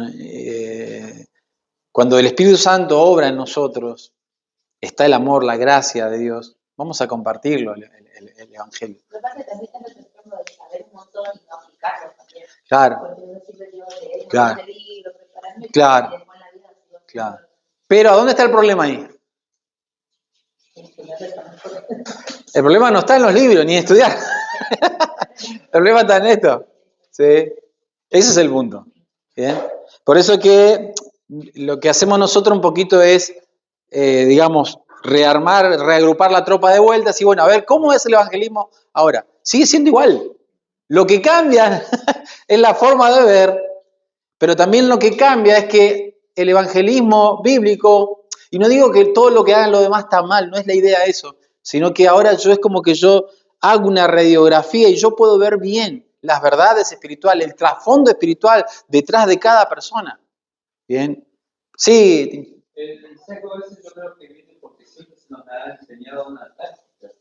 Speaker 1: cuando el Espíritu Santo obra en nosotros, está el amor, la gracia de Dios, vamos a compartirlo, el Evangelio.
Speaker 5: Lo que pasa es que también está el trastorno de saber un montón y no aplicarlo también.
Speaker 1: Claro,
Speaker 5: Porque uno siempre yo de
Speaker 1: Claro.
Speaker 5: de libro, prepararme
Speaker 1: Claro.
Speaker 5: y después en la vida sigo haciendo
Speaker 1: claro. Pero ¿a dónde está el problema ahí?
Speaker 5: que me hace tan mejor.
Speaker 1: El problema no está en los libros ni en estudiar. El problema está en esto. ¿Sí? Ese es el punto. ¿Bien? Por eso que lo que hacemos nosotros un poquito es, digamos, rearmar, reagrupar la tropa de vueltas y bueno, a ver, ¿cómo es el evangelismo ahora? Sigue siendo igual. Lo que cambia es la forma de ver, pero también lo que cambia es que el evangelismo bíblico, y no digo que todo lo que hagan los demás está mal, no es la idea eso, sino que ahora yo es como que yo hago una radiografía y yo puedo ver bien las verdades espirituales, el trasfondo espiritual detrás de cada persona. ¿Bien? Sí.
Speaker 2: El sesgo a veces yo creo que viene porque siempre se nos ha enseñado una táctica.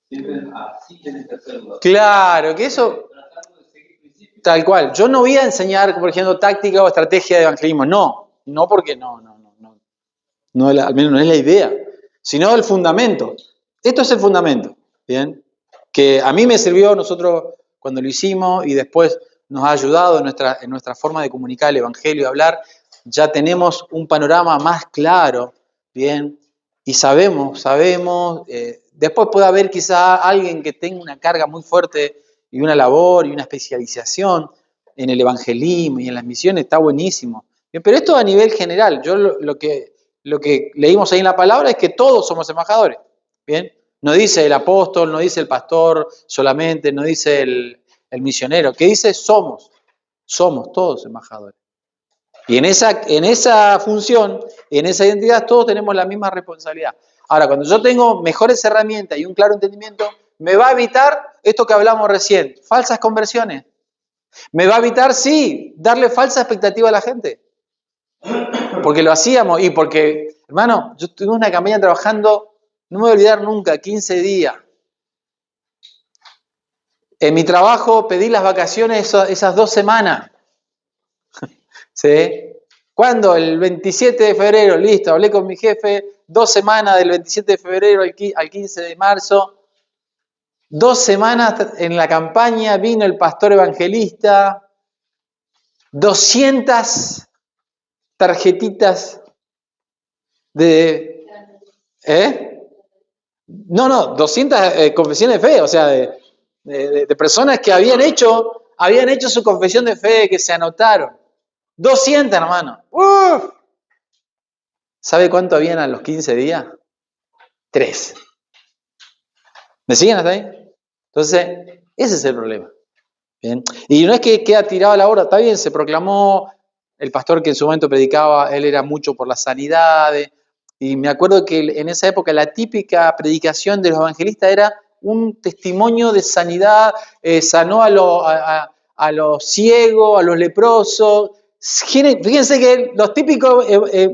Speaker 2: Siempre así tienen que hacerlo.
Speaker 1: Claro, que eso,
Speaker 2: Tratando de seguir principios.
Speaker 1: tal cual. Yo no voy a enseñar, por ejemplo, táctica o estrategia de evangelismo. No porque no, al menos no es la idea, sino el fundamento. Esto es el fundamento, ¿bien? Que a mí me sirvió, nosotros cuando lo hicimos y después nos ha ayudado en nuestra forma de comunicar el evangelio, de hablar, ya tenemos un panorama más claro, ¿bien? Y sabemos, después puede haber quizá alguien que tenga una carga muy fuerte y una labor y una especialización en el evangelismo y en las misiones, está buenísimo. Bien, pero esto a nivel general, yo lo que leímos ahí en la palabra es que todos somos embajadores, ¿bien? No dice el apóstol, no dice el pastor solamente, no dice el misionero, que dice somos todos embajadores. Y en esa función, en esa identidad, todos tenemos la misma responsabilidad. Ahora, cuando yo tengo mejores herramientas y un claro entendimiento, me va a evitar esto que hablamos recién, falsas conversiones. Me va a evitar, sí, darle falsa expectativa a la gente. Porque lo hacíamos y porque, hermano, yo tuve una campaña trabajando, no me voy a olvidar nunca, 15 días. En mi trabajo pedí las vacaciones esas 2 semanas. ¿Sí? ¿Cuándo? El 27 de febrero, listo, hablé con mi jefe, 2 semanas del 27 de febrero al 15 de marzo. 2 semanas en la campaña, vino el pastor evangelista, 200 tarjetitas de... No, 200 confesiones de fe, o sea, de personas que habían hecho su confesión de fe, que se anotaron. 200, hermano. ¡Uf! ¿Sabe cuánto habían a los 15 días? 3. ¿Me siguen hasta ahí? Entonces, ese es el problema. ¿Bien? Y no es que queda tirado a la hora, está bien, se proclamó, el pastor que en su momento predicaba, él era mucho por las sanidades, y me acuerdo que en esa época la típica predicación de los evangelistas era un testimonio de sanidad, sanó a los ciegos, a los leprosos. Fíjense que los típicos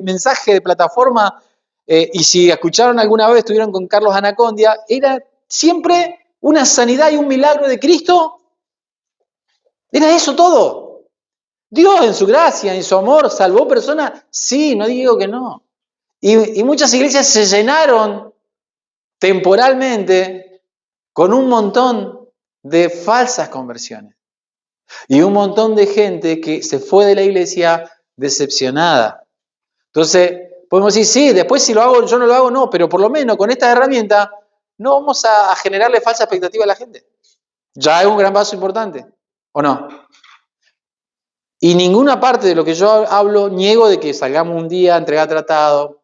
Speaker 1: mensajes de plataforma, y si escucharon alguna vez, estuvieron con Carlos Anacondia, era siempre una sanidad y un milagro de Cristo. Era eso todo. Dios en su gracia, en su amor, salvó personas. Sí, no digo que no. Y muchas iglesias se llenaron temporalmente con un montón de falsas conversiones. Y un montón de gente que se fue de la iglesia decepcionada. Entonces, podemos decir, sí, después si lo hago, yo no lo hago, no, pero por lo menos con esta herramienta no vamos a generarle falsa expectativa a la gente. Ya es un gran paso importante, ¿o no? Y ninguna parte de lo que yo hablo niego de que salgamos un día a entregar tratado,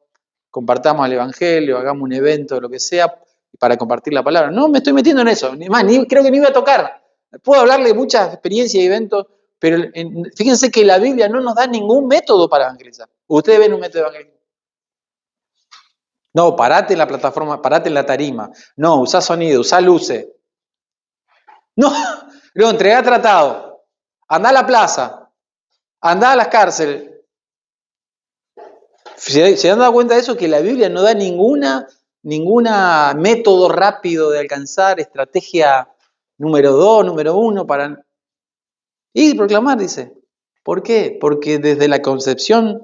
Speaker 1: compartamos el evangelio, hagamos un evento, lo que sea, para compartir la palabra. No me estoy metiendo en eso, ni más, creo que ni iba a tocar. Puedo hablarle de muchas experiencias y eventos, pero fíjense que la Biblia no nos da ningún método para evangelizar. ¿Ustedes ven un método de evangelizar? No, parate en la plataforma, parate en la tarima. No, usá sonido, usá luces. No, entregá tratado. Andá a la plaza. Andá a las cárceles. ¿Se han dado cuenta de eso? Que la Biblia no da ninguna método rápido de alcanzar, estrategia número 2, número 1 para... Y proclamar, dice. ¿Por qué? Porque desde la concepción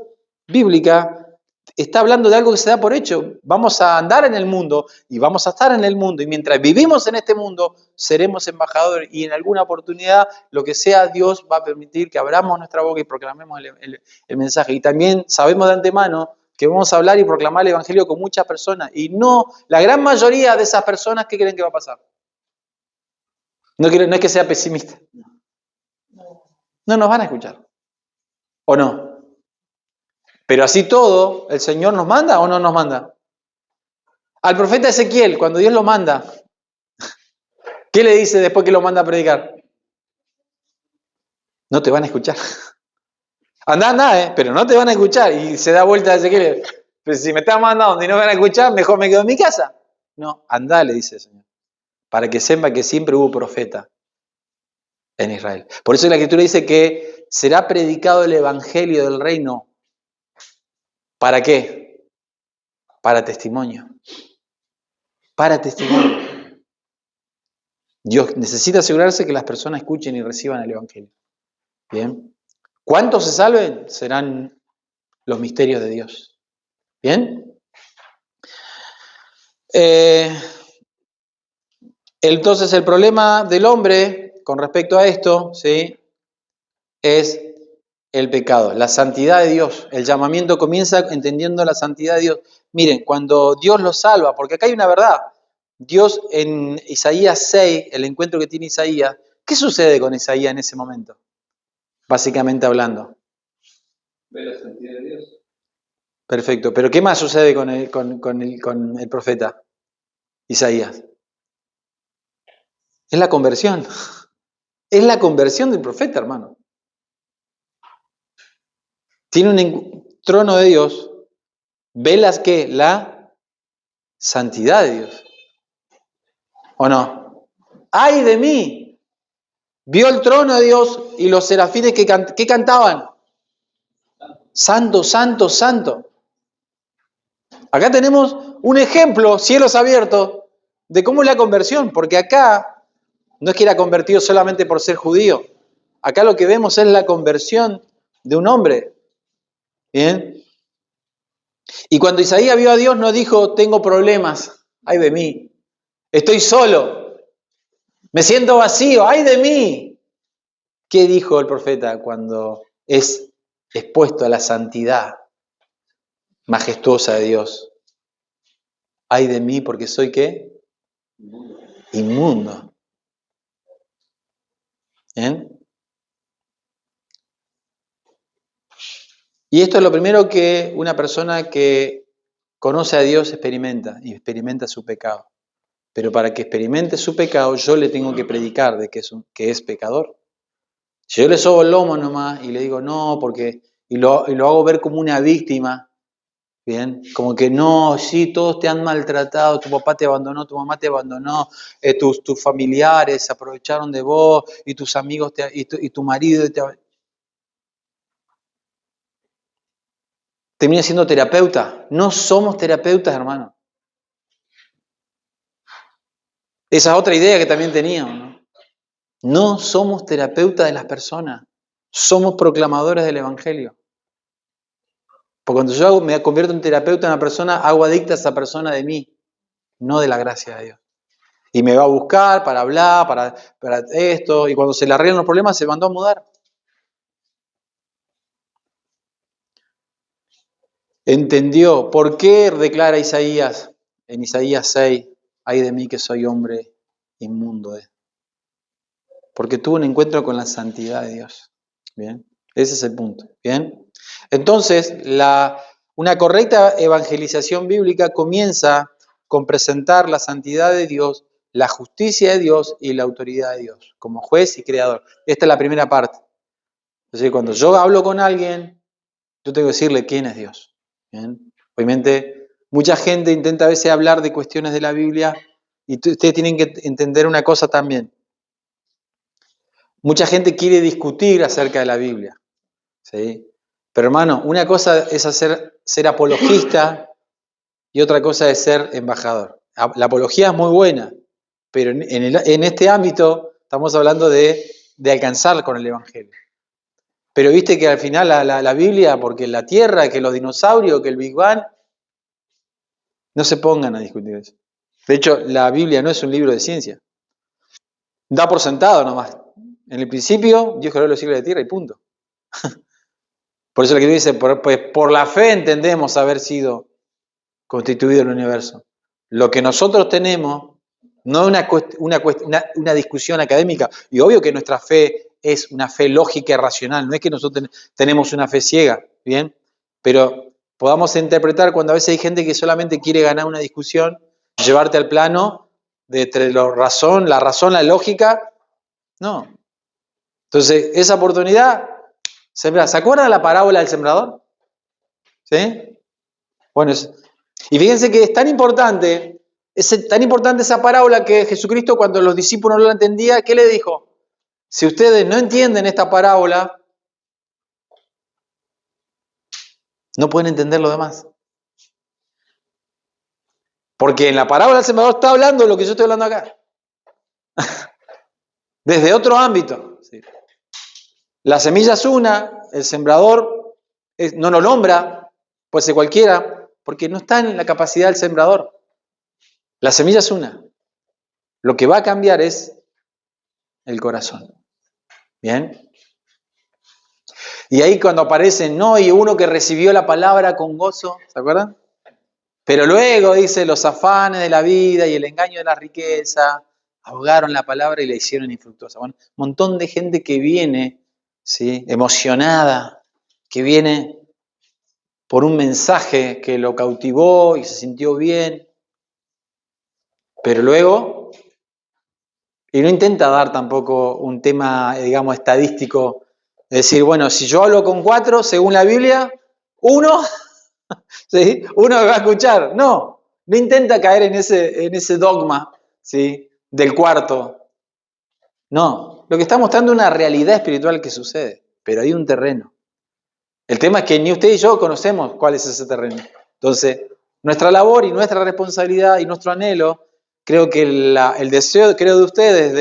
Speaker 1: bíblica, está hablando de algo que se da por hecho. Vamos a andar en el mundo y vamos a estar en el mundo. Y mientras vivimos en este mundo, seremos embajadores. Y en alguna oportunidad, lo que sea, Dios va a permitir que abramos nuestra boca y proclamemos el mensaje. Y también sabemos de antemano que vamos a hablar y proclamar el Evangelio con muchas personas. Y no, la gran mayoría de esas personas, ¿qué creen que va a pasar? No es que sea pesimista. No nos van a escuchar. ¿O no? Pero así todo, ¿el Señor nos manda o no nos manda? Al profeta Ezequiel, cuando Dios lo manda, ¿qué le dice después que lo manda a predicar? No te van a escuchar. Andá, pero no te van a escuchar. Y se da vuelta a Ezequiel. Pero si me estás mandando y no me van a escuchar, mejor me quedo en mi casa. No, andá, le dice el Señor. Para que sepa que siempre hubo profeta en Israel. Por eso la Escritura dice que será predicado el Evangelio del reino. ¿Para qué? Para testimonio. Para testimonio. Dios necesita asegurarse que las personas escuchen y reciban el Evangelio. Bien. ¿Cuántos se salven? Serán los misterios de Dios. Bien. Entonces el problema del hombre con respecto a esto, ¿sí?, es el pecado, la santidad de Dios. El llamamiento comienza entendiendo la santidad de Dios. Miren, cuando Dios los salva, porque acá hay una verdad. Dios en Isaías 6, el encuentro que tiene Isaías, ¿qué sucede con Isaías en ese momento? Básicamente hablando.
Speaker 2: Ve la santidad de Dios.
Speaker 1: Perfecto, pero ¿qué más sucede con el profeta Isaías? Es la conversión. Es la conversión del profeta, hermano. Tiene un trono de Dios, ve la santidad de Dios. ¿O no? ¡Ay de mí! Vio el trono de Dios y los serafines que cantaban. Santo, santo, santo. Acá tenemos un ejemplo, cielos abiertos, de cómo es la conversión, porque acá no es que era convertido solamente por ser judío. Acá lo que vemos es la conversión de un hombre. ¿Bien? Y cuando Isaías vio a Dios no dijo, tengo problemas, ay de mí, estoy solo, me siento vacío, ay de mí. ¿Qué dijo el profeta cuando es expuesto a la santidad majestuosa de Dios? Ay de mí porque soy ¿qué? Inmundo. ¿Bien? Y esto es lo primero que una persona que conoce a Dios experimenta, y experimenta su pecado. Pero para que experimente su pecado, yo le tengo que predicar de que es pecador. Si yo le sobo el lomo nomás y le digo no, porque y lo hago ver como una víctima, ¿bien? Como que no, sí, todos te han maltratado, tu papá te abandonó, tu mamá te abandonó, tus familiares se aprovecharon de vos, y tus amigos, y tu marido termina siendo terapeuta. No somos terapeutas, hermano. Esa es otra idea que también teníamos, ¿no? No somos terapeutas de las personas, somos proclamadores del Evangelio. Porque cuando yo me convierto en terapeuta de una persona, hago adicta a esa persona de mí, no de la gracia de Dios. Y me va a buscar para hablar, para esto, y cuando se le arreglan los problemas se mandó a mudar. Entendió. ¿Por qué declara Isaías en Isaías 6, ay de mí que soy hombre inmundo? Porque tuvo un encuentro con la santidad de Dios. Bien, ese es el punto. Bien, entonces una correcta evangelización bíblica comienza con presentar la santidad de Dios, la justicia de Dios y la autoridad de Dios como juez y creador. Esta es la primera parte. Es decir, cuando yo hablo con alguien, yo tengo que decirle quién es Dios. Bien, obviamente mucha gente intenta a veces hablar de cuestiones de la Biblia y ustedes tienen que entender una cosa también. Mucha gente quiere discutir acerca de la Biblia, ¿sí? Pero hermano, una cosa es ser apologista y otra cosa es ser embajador. La apología es muy buena, pero en este ámbito estamos hablando de alcanzar con el Evangelio. Pero viste que al final la Biblia, porque la Tierra, que los dinosaurios, que el Big Bang, no se pongan a discutir eso. De hecho, la Biblia no es un libro de ciencia. Da por sentado nomás. En el principio, Dios creó los cielos y la tierra y punto. Por eso lo que dice, pues por la fe entendemos haber sido constituido el universo. Lo que nosotros tenemos no es una discusión académica, y obvio que nuestra fe es una fe lógica y racional, no es que nosotros tenemos una fe ciega, ¿bien? Pero podamos interpretar cuando a veces hay gente que solamente quiere ganar una discusión, llevarte al plano de entre la razón, la lógica, no. Entonces, esa oportunidad, ¿se acuerdan de la parábola del sembrador? ¿Sí? Bueno, y fíjense que es tan importante esa parábola que Jesucristo, cuando los discípulos no la entendían, ¿qué le dijo? Si ustedes no entienden esta parábola, no pueden entender lo demás. Porque en la parábola del sembrador está hablando de lo que yo estoy hablando acá. Desde otro ámbito. ¿Sí? La semilla es una, el sembrador no lo nombra, puede ser cualquiera, porque no está en la capacidad del sembrador. La semilla es una. Lo que va a cambiar es el corazón. ¿Bien? Y ahí cuando aparece, no, y uno que recibió la palabra con gozo, ¿se acuerdan? Pero luego dice, los afanes de la vida y el engaño de la riqueza ahogaron la palabra y la hicieron infructuosa. Bueno, un montón de gente que viene, ¿sí?, emocionada, que viene por un mensaje que lo cautivó y se sintió bien, pero luego, y no intenta dar tampoco un tema, digamos, estadístico, es decir, bueno, si yo hablo con 4, según la Biblia, uno ¿sí?, uno me va a escuchar. No intenta caer en ese dogma, ¿sí?, del cuarto. No, lo que está mostrando es una realidad espiritual que sucede, pero hay un terreno. El tema es que ni usted y yo conocemos cuál es ese terreno. Entonces, nuestra labor y nuestra responsabilidad y nuestro anhelo, creo que el deseo, creo, de ustedes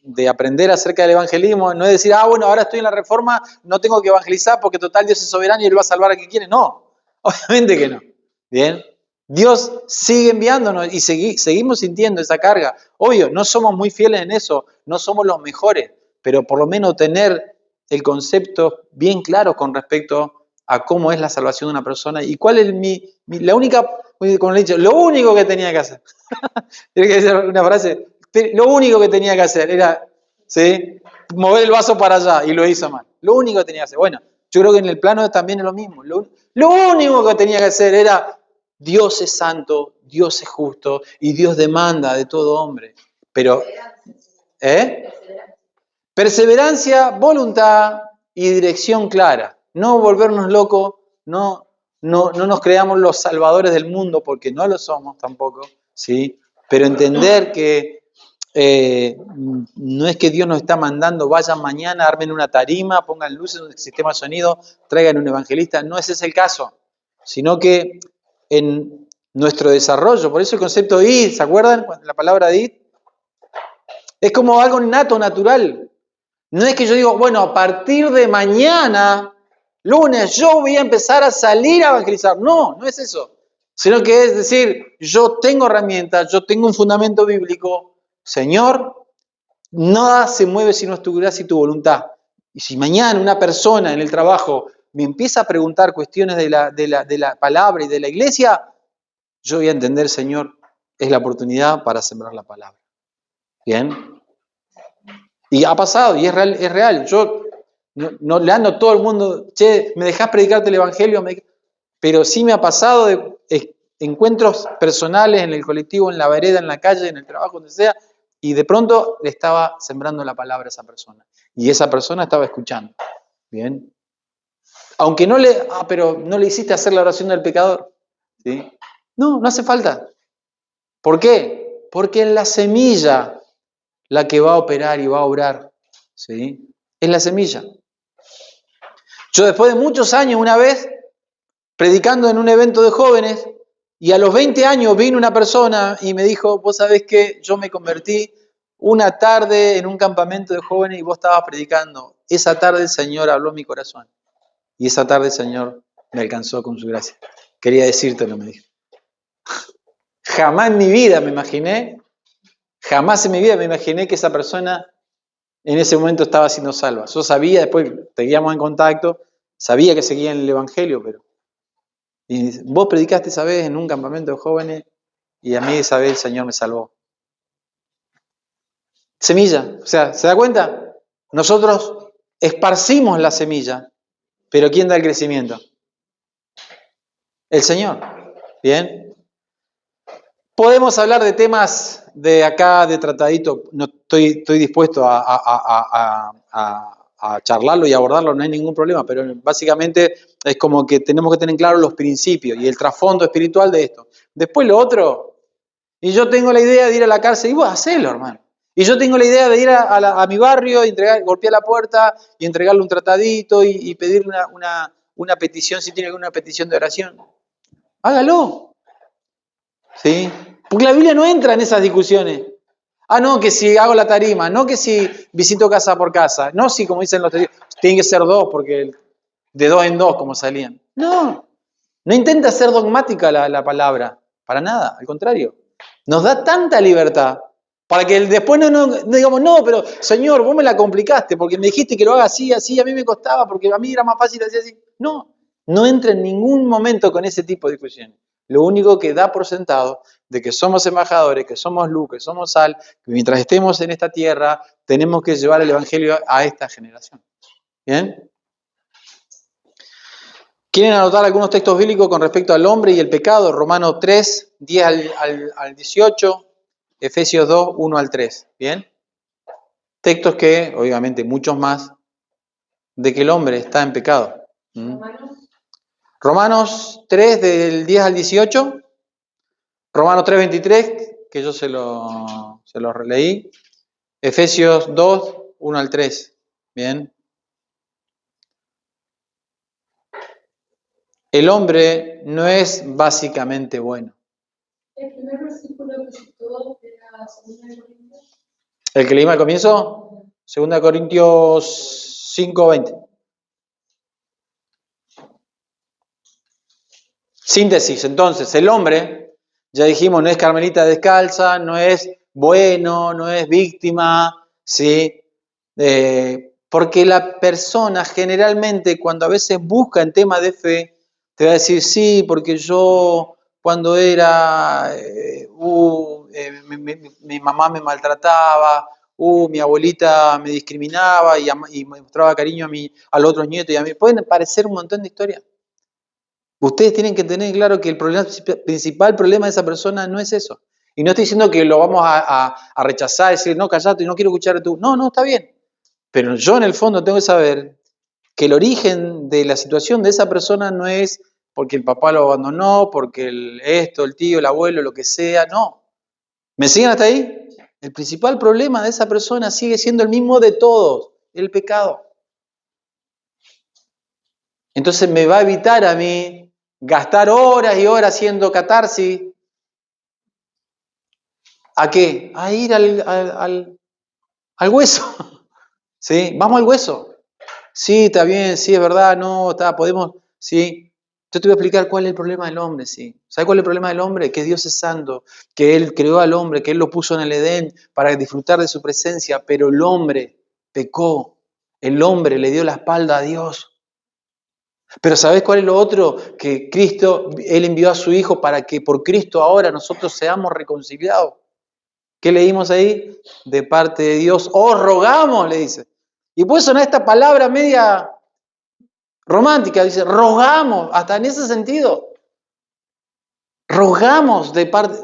Speaker 1: de aprender acerca del evangelismo, no es decir, bueno, ahora estoy en la reforma, no tengo que evangelizar porque total Dios es soberano y Él va a salvar a quien quiere. No, obviamente que no. Bien, Dios sigue enviándonos y seguimos sintiendo esa carga. Obvio, no somos muy fieles en eso, no somos los mejores, pero por lo menos tener el concepto bien claro con respecto a cómo es la salvación de una persona y cuál es la única, como le he dicho, lo único que tenía que hacer. Tiene que decir una frase, lo único que tenía que hacer era, ¿sí?, mover el vaso para allá, y lo hizo mal. Lo único que tenía que hacer. Bueno, yo creo que en el plano también es lo mismo. Lo único que tenía que hacer era, Dios es santo, Dios es justo, y Dios demanda de todo hombre. Pero, perseverancia, voluntad y dirección clara. No volvernos locos, no nos creamos los salvadores del mundo, porque no lo somos tampoco, ¿sí? Pero entender que no es que Dios nos está mandando, vayan mañana, armen una tarima, pongan luces, un sistema de sonido, traigan un evangelista. No ese es el caso, sino que en nuestro desarrollo, por eso el concepto de ir, ¿se acuerdan? La palabra de ir es como algo nato, natural. No es que yo digo, bueno, a partir de mañana, lunes, yo voy a empezar a salir a evangelizar. No es eso. Sino que es decir, yo tengo herramientas, yo tengo un fundamento bíblico. Señor, nada se mueve si no es tu gracia y tu voluntad. Y si mañana una persona en el trabajo me empieza a preguntar cuestiones de la palabra y de la iglesia, yo voy a entender, Señor, es la oportunidad para sembrar la palabra. ¿Bien? Y ha pasado, y es real. Yo no le ando a todo el mundo, che, ¿me dejás predicarte el evangelio? Pero sí me ha pasado de encuentros personales en el colectivo, en la vereda, en la calle, en el trabajo, donde sea, y de pronto le estaba sembrando la palabra a esa persona. Y esa persona estaba escuchando. ¿Bien? Aunque pero no le hiciste hacer la oración del pecador. ¿Sí? No hace falta. ¿Por qué? Porque es la semilla la que va a operar y va a obrar. ¿Sí? Es la semilla. Yo después de muchos años, una vez, predicando en un evento de jóvenes, y a los 20 años vino una persona y me dijo, vos sabés que yo me convertí una tarde en un campamento de jóvenes y vos estabas predicando. Esa tarde el Señor habló en mi corazón. Y esa tarde el Señor me alcanzó con su gracia. Quería decírtelo, me dijo. Jamás en mi vida me imaginé que esa persona en ese momento estaba siendo salva. Yo sabía, después seguíamos en contacto, sabía que seguía en el Evangelio, pero... Y vos predicaste esa vez en un campamento de jóvenes y a mí esa vez el Señor me salvó. Semilla, o sea, ¿se da cuenta? Nosotros esparcimos la semilla, pero ¿quién da el crecimiento? El Señor. ¿Bien? Podemos hablar de temas de acá, de tratadito, no estoy dispuesto a charlarlo y abordarlo, no hay ningún problema, pero básicamente es como que tenemos que tener claros los principios y el trasfondo espiritual de esto. Después lo otro, y yo tengo la idea de ir a la cárcel, y vos hacelo, hermano. Y yo tengo la idea de ir a mi barrio, golpear la puerta y entregarle un tratadito y pedirle una petición, si tiene alguna petición de oración. Hágalo. ¿Sí? Porque la Biblia no entra en esas discusiones. Ah, no, que si hago la tarima, no que si visito casa por casa, no si, como dicen los testigos, tienen que ser dos, porque de dos en dos, como salían. No intenta ser dogmática la palabra, para nada, al contrario. Nos da tanta libertad para que después no digamos, no, pero Señor, vos me la complicaste, porque me dijiste que lo haga así, a mí me costaba, porque a mí era más fácil así. No entra en ningún momento con ese tipo de discusiones. Lo único que da por sentado de que somos embajadores, que somos luz, que somos sal, que mientras estemos en esta tierra tenemos que llevar el Evangelio a esta generación. ¿Bien? ¿Quieren anotar algunos textos bíblicos con respecto al hombre y el pecado? Romanos 3, 10 al 18, Efesios 2, 1 al 3. ¿Bien? Textos que, obviamente, muchos más, de que el hombre está en pecado. Romanos 3, del 10 al 18. Romanos 3, 23, que yo se lo releí. Efesios 2, 1 al 3. Bien. El hombre no es básicamente bueno.
Speaker 3: El primer versículo que citó era 2 Corintios.
Speaker 1: ¿El que leímos al comienzo? 2 Corintios 5, 20. Síntesis, entonces, el hombre, ya dijimos, no es carmelita descalza, no es bueno, no es víctima, ¿sí? Porque la persona generalmente cuando a veces busca en temas de fe, te va a decir, sí, porque yo cuando era, mi mamá me maltrataba, mi abuelita me discriminaba y me mostraba cariño a los otros nietos y a mí. Pueden parecer un montón de historias. Ustedes tienen que tener claro que el principal problema de esa persona no es eso. Y no estoy diciendo que lo vamos a rechazar, decir, no, callate, no quiero escuchar tú. No, está bien. Pero yo en el fondo tengo que saber que el origen de la situación de esa persona no es porque el papá lo abandonó, porque el tío, el abuelo, lo que sea, no. ¿Me siguen hasta ahí? El principal problema de esa persona sigue siendo el mismo de todos, el pecado. Entonces me va a evitar a mí gastar horas y horas haciendo catarsis. ¿A qué? A ir al hueso. ¿Sí? Vamos al hueso. Sí, está bien, sí, es verdad, no, podemos, sí. Yo te voy a explicar cuál es el problema del hombre, sí. ¿Sabes cuál es el problema del hombre? Que Dios es santo, que Él creó al hombre, que Él lo puso en el Edén para disfrutar de su presencia, pero el hombre pecó. El hombre le dio la espalda a Dios. Pero ¿sabés cuál es lo otro? Que Cristo, Él envió a su Hijo para que por Cristo ahora nosotros seamos reconciliados. ¿Qué leímos ahí? De parte de Dios, os rogamos, le dice. Y puede sonar esta palabra media romántica, dice, rogamos, hasta en ese sentido. Rogamos de parte,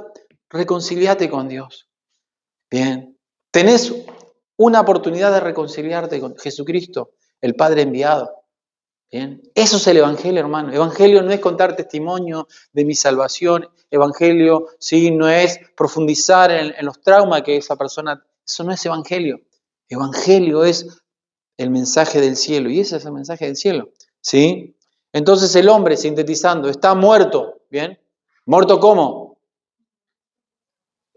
Speaker 1: reconciliate con Dios. Bien, tenés una oportunidad de reconciliarte con Jesucristo, el Padre enviado. Bien, eso es el Evangelio, hermano. Evangelio no es contar testimonio de mi salvación. Evangelio, sí, no es profundizar en los traumas que esa persona... Eso no es Evangelio. Evangelio es el mensaje del cielo. Y ese es el mensaje del cielo. ¿Sí? Entonces el hombre, sintetizando, está muerto. ¿Bien? ¿Muerto cómo?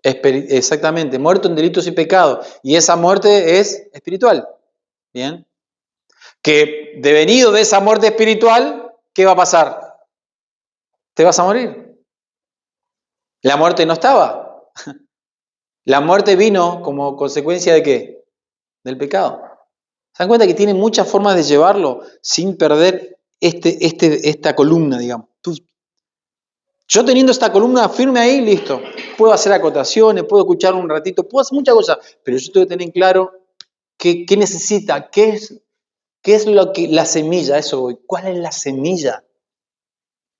Speaker 1: Exactamente, muerto en delitos y pecados. Y esa muerte es espiritual. ¿Bien? Que devenido de esa muerte espiritual, ¿qué va a pasar? Te vas a morir. La muerte no estaba. La muerte vino como consecuencia ¿de qué? Del pecado. ¿Se dan cuenta que tiene muchas formas de llevarlo sin perder esta columna, digamos? Yo teniendo esta columna firme ahí, listo. Puedo hacer acotaciones, puedo escuchar un ratito, puedo hacer muchas cosas, pero yo tengo que tener claro qué necesita, qué es lo que la semilla, eso voy. ¿Cuál es la semilla?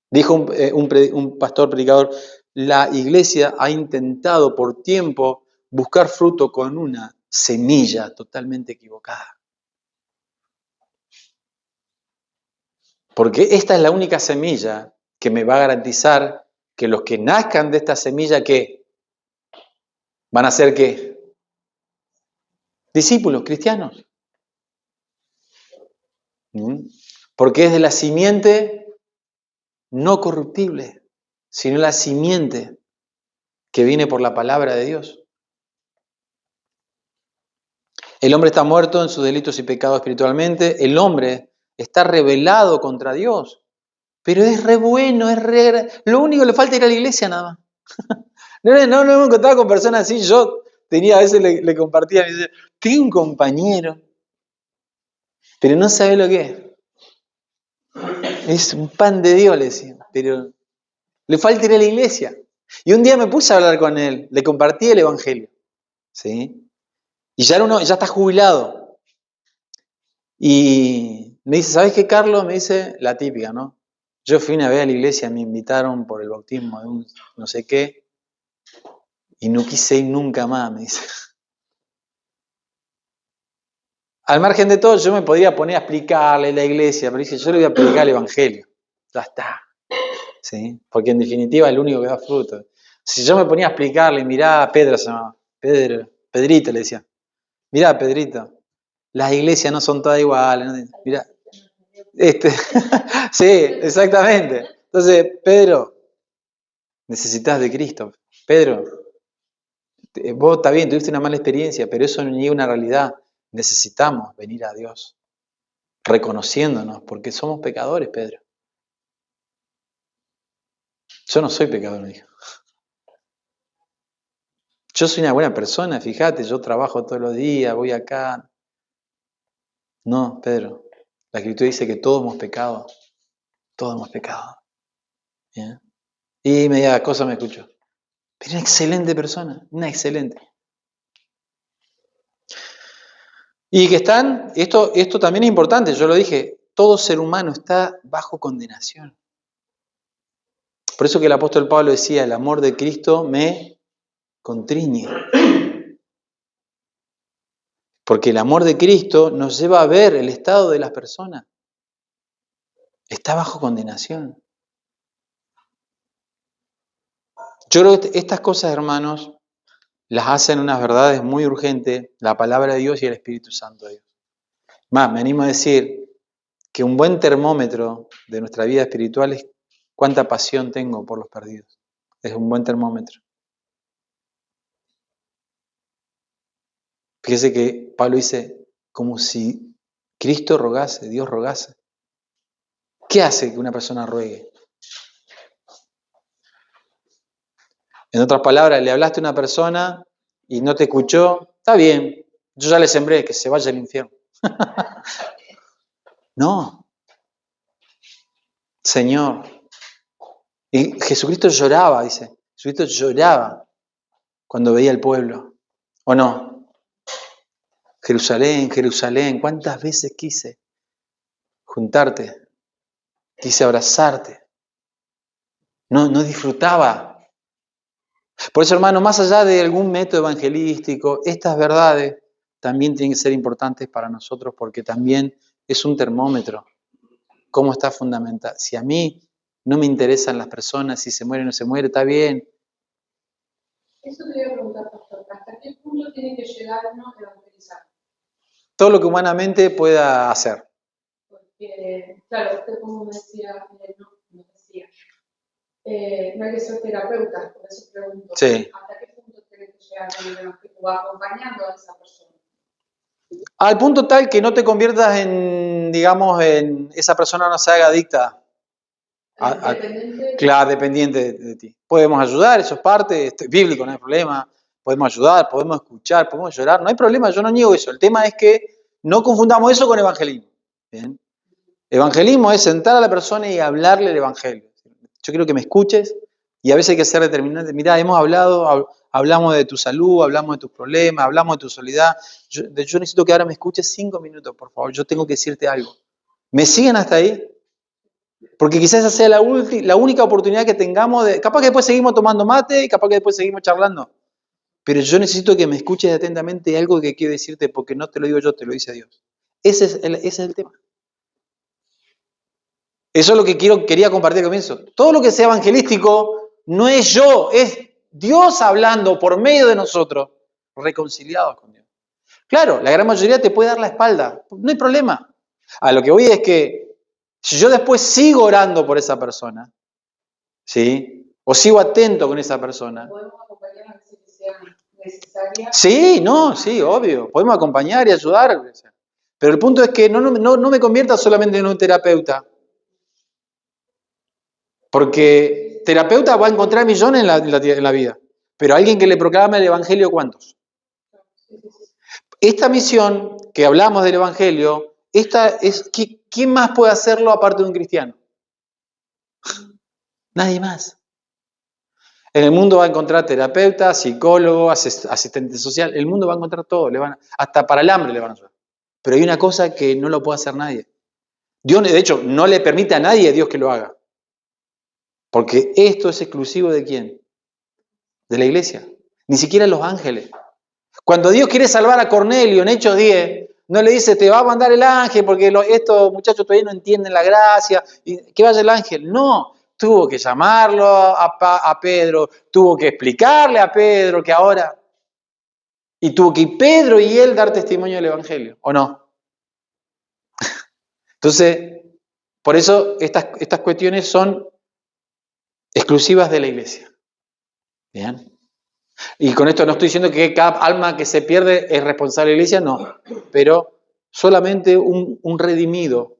Speaker 1: Dijo un pastor predicador, la iglesia ha intentado por tiempo buscar fruto con una semilla totalmente equivocada. Porque esta es la única semilla que me va a garantizar que los que nazcan de esta semilla, ¿qué? ¿Van a ser qué? Discípulos, cristianos. ¿Mm? Porque es de la simiente no corruptible, sino la simiente que viene por la palabra de Dios. El hombre está muerto en sus delitos y pecados espiritualmente. El hombre está rebelado contra Dios. Pero es re bueno, lo único que le falta es ir a la iglesia nada más. No me encontraba con personas así. Yo tenía, a veces le compartía, me dice, tengo un compañero, pero no sabe lo que es. Es un pan de Dios, le decía, pero le falta ir a la iglesia. Y un día me puse a hablar con él, le compartí el evangelio. ¿Sí? Y ya está jubilado. Y me dice, ¿sabes qué, Carlos? Me dice, la típica, ¿no? Yo fui una vez a la iglesia, me invitaron por el bautismo de un no sé qué, y no quise ir nunca más, me dice. Al margen de todo, yo me podría poner a explicarle la iglesia, pero dice, yo le voy a predicar el evangelio. Ya está. ¿Sí? Porque en definitiva es el único que da fruto. Si yo me ponía a explicarle, mirá, Pedro se llamaba, Pedrito le decía, mirá, Pedrito, las iglesias no son todas iguales, ¿no? Mirá, sí, exactamente. Entonces, Pedro, necesitas de Cristo. Pedro, vos está bien, tuviste una mala experiencia, pero eso no niega una realidad. Necesitamos venir a Dios, reconociéndonos, porque somos pecadores, Pedro. Yo no soy pecador, me dijo. Yo soy una buena persona, fíjate, yo trabajo todos los días, voy acá. No, Pedro, la Escritura dice que todos hemos pecado. Todos hemos pecado. ¿Bien? Y media cosa me escuchó. Pero una excelente persona, una excelente. Y que esto también es importante, yo lo dije, todo ser humano está bajo condenación. Por eso que el apóstol Pablo decía, el amor de Cristo me contriñe. Porque el amor de Cristo nos lleva a ver el estado de las personas. Está bajo condenación. Yo creo que estas cosas, hermanos, las hacen unas verdades muy urgentes, la palabra de Dios y el Espíritu Santo de Dios. Más, me animo a decir que un buen termómetro de nuestra vida espiritual es cuánta pasión tengo por los perdidos. Es un buen termómetro. Fíjese que Pablo dice, como si Cristo rogase, Dios rogase. ¿Qué hace que una persona ruegue? En otras palabras, le hablaste a una persona y no te escuchó, está bien, yo ya le sembré, que se vaya al infierno. No, Señor. Y Jesucristo lloraba, dice. Jesucristo lloraba cuando veía al pueblo. ¿O no? Jerusalén, Jerusalén, ¿cuántas veces quise juntarte? Quise abrazarte. No disfrutaba. Por eso, hermano, más allá de algún método evangelístico, estas verdades también tienen que ser importantes para nosotros porque también es un termómetro. ¿Cómo está fundamental? Si a mí no me interesan las personas, si se muere o no se muere, está bien.
Speaker 3: Eso te voy a preguntar, pastor. ¿Hasta qué punto tiene que llegar uno a evangelizar?
Speaker 1: Todo lo que humanamente pueda hacer.
Speaker 3: Porque, claro, usted como me decía, no hay que ser terapeuta, por eso pregunto.
Speaker 1: Sí.
Speaker 3: ¿Hasta qué punto tenés llegar con el evangelio o acompañando a esa persona?
Speaker 1: Al punto tal que no te conviertas en, digamos, en esa persona no se haga adicta.
Speaker 3: Dependiente.
Speaker 1: Claro, dependiente de ti. Podemos ayudar, eso es parte, es bíblico, no hay problema. Podemos ayudar, podemos escuchar, podemos llorar, no hay problema, yo no niego eso. El tema es que no confundamos eso con evangelismo. ¿Bien? Evangelismo es sentar a la persona y hablarle el evangelio. Yo quiero que me escuches y a veces hay que ser determinante. Mirá, hemos hablado, hablamos de tu salud, hablamos de tus problemas, hablamos de tu soledad. Yo necesito que ahora me escuches 5 minutos, por favor. Yo tengo que decirte algo. ¿Me siguen hasta ahí? Porque quizás esa sea la única oportunidad que tengamos de... Capaz que después seguimos tomando mate y capaz que después seguimos charlando. Pero yo necesito que me escuches atentamente algo que quiero decirte porque no te lo digo yo, te lo dice Dios. Ese es el tema. Eso es lo que quería compartir al comienzo. Todo lo que sea evangelístico no es yo, es Dios hablando por medio de nosotros, reconciliados con Dios. Claro, la gran mayoría te puede dar la espalda, no hay problema. A lo que voy es que si yo después sigo orando por esa persona, ¿sí? O sigo atento con esa persona.
Speaker 3: ¿Podemos acompañar a veces que sea necesaria?
Speaker 1: Sí, sí, obvio. Podemos acompañar y ayudar. Pero el punto es que no me convierta solamente en un terapeuta. Porque terapeuta va a encontrar millones en la vida. Pero alguien que le proclame el evangelio, ¿cuántos? Esta misión que hablamos del evangelio, ¿quién más puede hacerlo aparte de un cristiano? Nadie más. En el mundo va a encontrar terapeuta, psicólogo, asistente social. El mundo va a encontrar todo. Hasta para el hambre le van a ayudar. Pero hay una cosa que no lo puede hacer nadie. Dios, de hecho, no le permite a nadie a Dios que lo haga. Porque esto es exclusivo ¿de quién? De la iglesia. Ni siquiera los ángeles. Cuando Dios quiere salvar a Cornelio en Hechos 10, no le dice, te va a mandar el ángel porque estos muchachos todavía no entienden la gracia. Y que vaya el ángel. No. Tuvo que llamarlo a Pedro, tuvo que explicarle a Pedro que ahora... Y tuvo que Pedro y él dar testimonio del evangelio, ¿o no? Entonces, por eso estas cuestiones son exclusivas de la iglesia. ¿Bien? Y con esto no estoy diciendo que cada alma que se pierde es responsable de la iglesia, no. Pero solamente un redimido